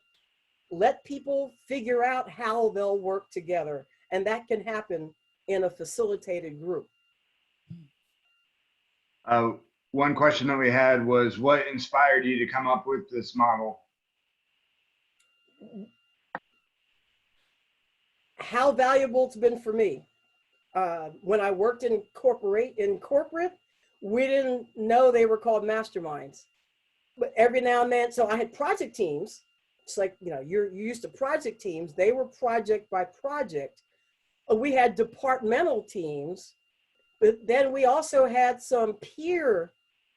let people figure out how they'll work together. And that can happen in a facilitated group. One question that we had was, what inspired you to come up with this model? How valuable it's been for me. When I worked in corporate, we didn't know they were called masterminds. But every now and then, so I had project teams. It's like, you're used to project teams. They were project by project. We had departmental teams, but then we also had some peer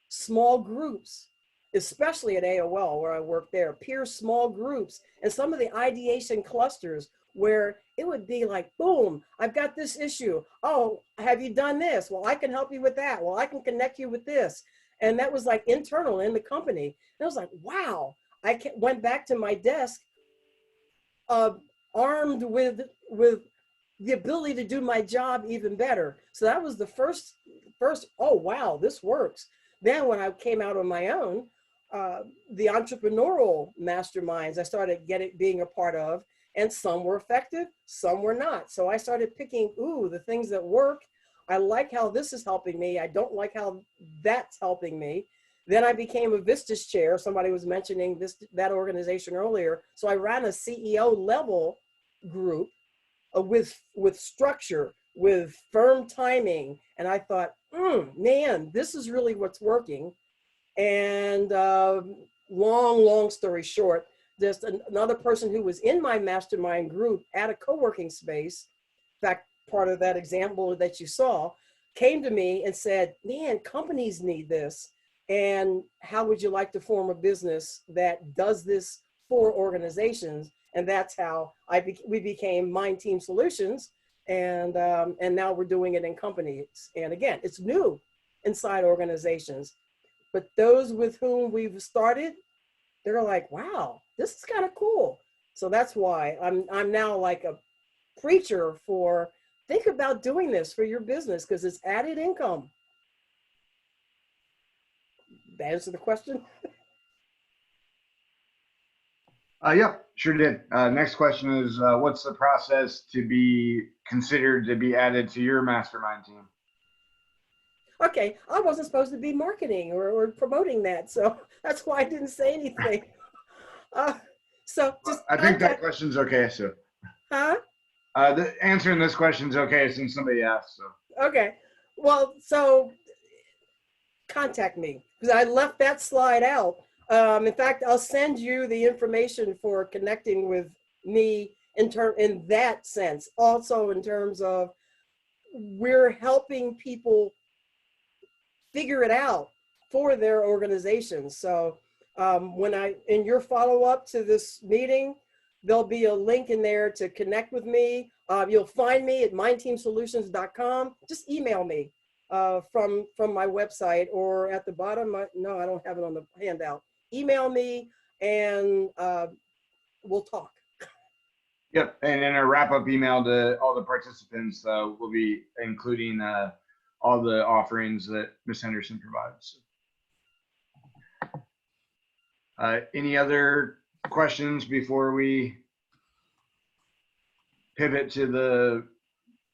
small groups, especially at AOL where I worked there, peer small groups, and some of the ideation clusters where it would be like, boom, I've got this issue. Oh, have you done this? Well, I can help you with that. Well, I can connect you with this. And that was like internal in the company. And I was like, wow, went back to my desk armed with the ability to do my job even better. So that was the first, oh, wow, this works. Then when I came out on my own, the entrepreneurial masterminds I started being a part of, and some were effective, some were not. So I started picking, the things that work. I like how this is helping me. I don't like how that's helping me. Then I became a Vistas chair. Somebody was mentioning that organization earlier. So I ran a CEO level group with structure, with firm timing. And I thought, man, this is really what's working. And long story short, there's another person who was in my mastermind group at a co-working space. In fact, part of that example that you saw came to me and said, man, companies need this. And how would you like to form a business that does this for organizations? And that's how we became Mind Team Solutions. And now we're doing it in companies. And again, it's new inside organizations. But those with whom we've started, they're like, wow, this is kind of cool. So that's why I'm now like a preacher for think about doing this for your business because it's added income. That answer the question? Yep, sure did. Next question is, what's the process to be considered to be added to your mastermind team? Okay, I wasn't supposed to be marketing or promoting that, so that's why I didn't say anything. So just I think that question's okay, so. Huh? Answering this question's okay since somebody asked, so. Okay, well, so contact me because I left that slide out. In fact, I'll send you the information for connecting with me in that sense. Also in terms of we're helping people figure it out for their organizations. So in your follow-up to this meeting, there'll be a link in there to connect with me. You'll find me at mindteamsolutions.com. Just email me from my website or at the bottom. No, I don't have it on the handout. Email me and we'll talk. Yep, and in a wrap-up email to all the participants, we'll be including all the offerings that Ms. Henderson provides. Any other questions before we pivot to the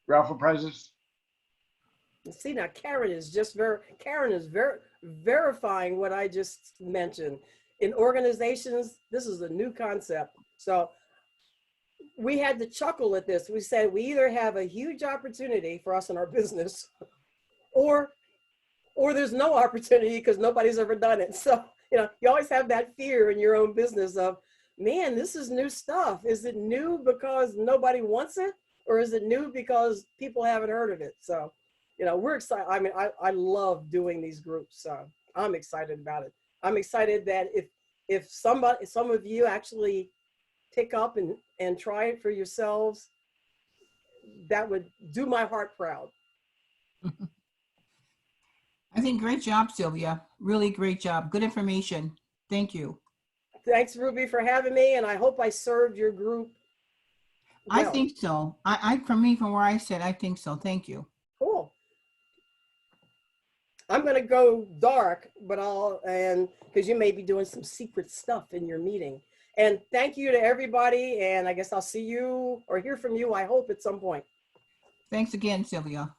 raffle prizes? See, now Karen is verifying what I just mentioned. In organizations, this is a new concept. So we had to chuckle at this. We said we either have a huge opportunity for us in our business or there's no opportunity because nobody's ever done it. So, you always have that fear in your own business of, man, this is new stuff. Is it new because nobody wants it? Or is it new because people haven't heard of it? So, we're excited. I mean, I love doing these groups. So I'm excited about it. I'm excited that if some of you actually pick up and try it for yourselves, that would do my heart proud. I think great job, Sylvia. Really great job. Good information. Thank you. Thanks, Ruby, for having me. And I hope I served your group well. I think so. From where I said, I think so. Thank you. Cool. I'm going to go dark, but because you may be doing some secret stuff in your meeting. And thank you to everybody. And I guess I'll see you or hear from you, I hope, at some point. Thanks again, Sylvia.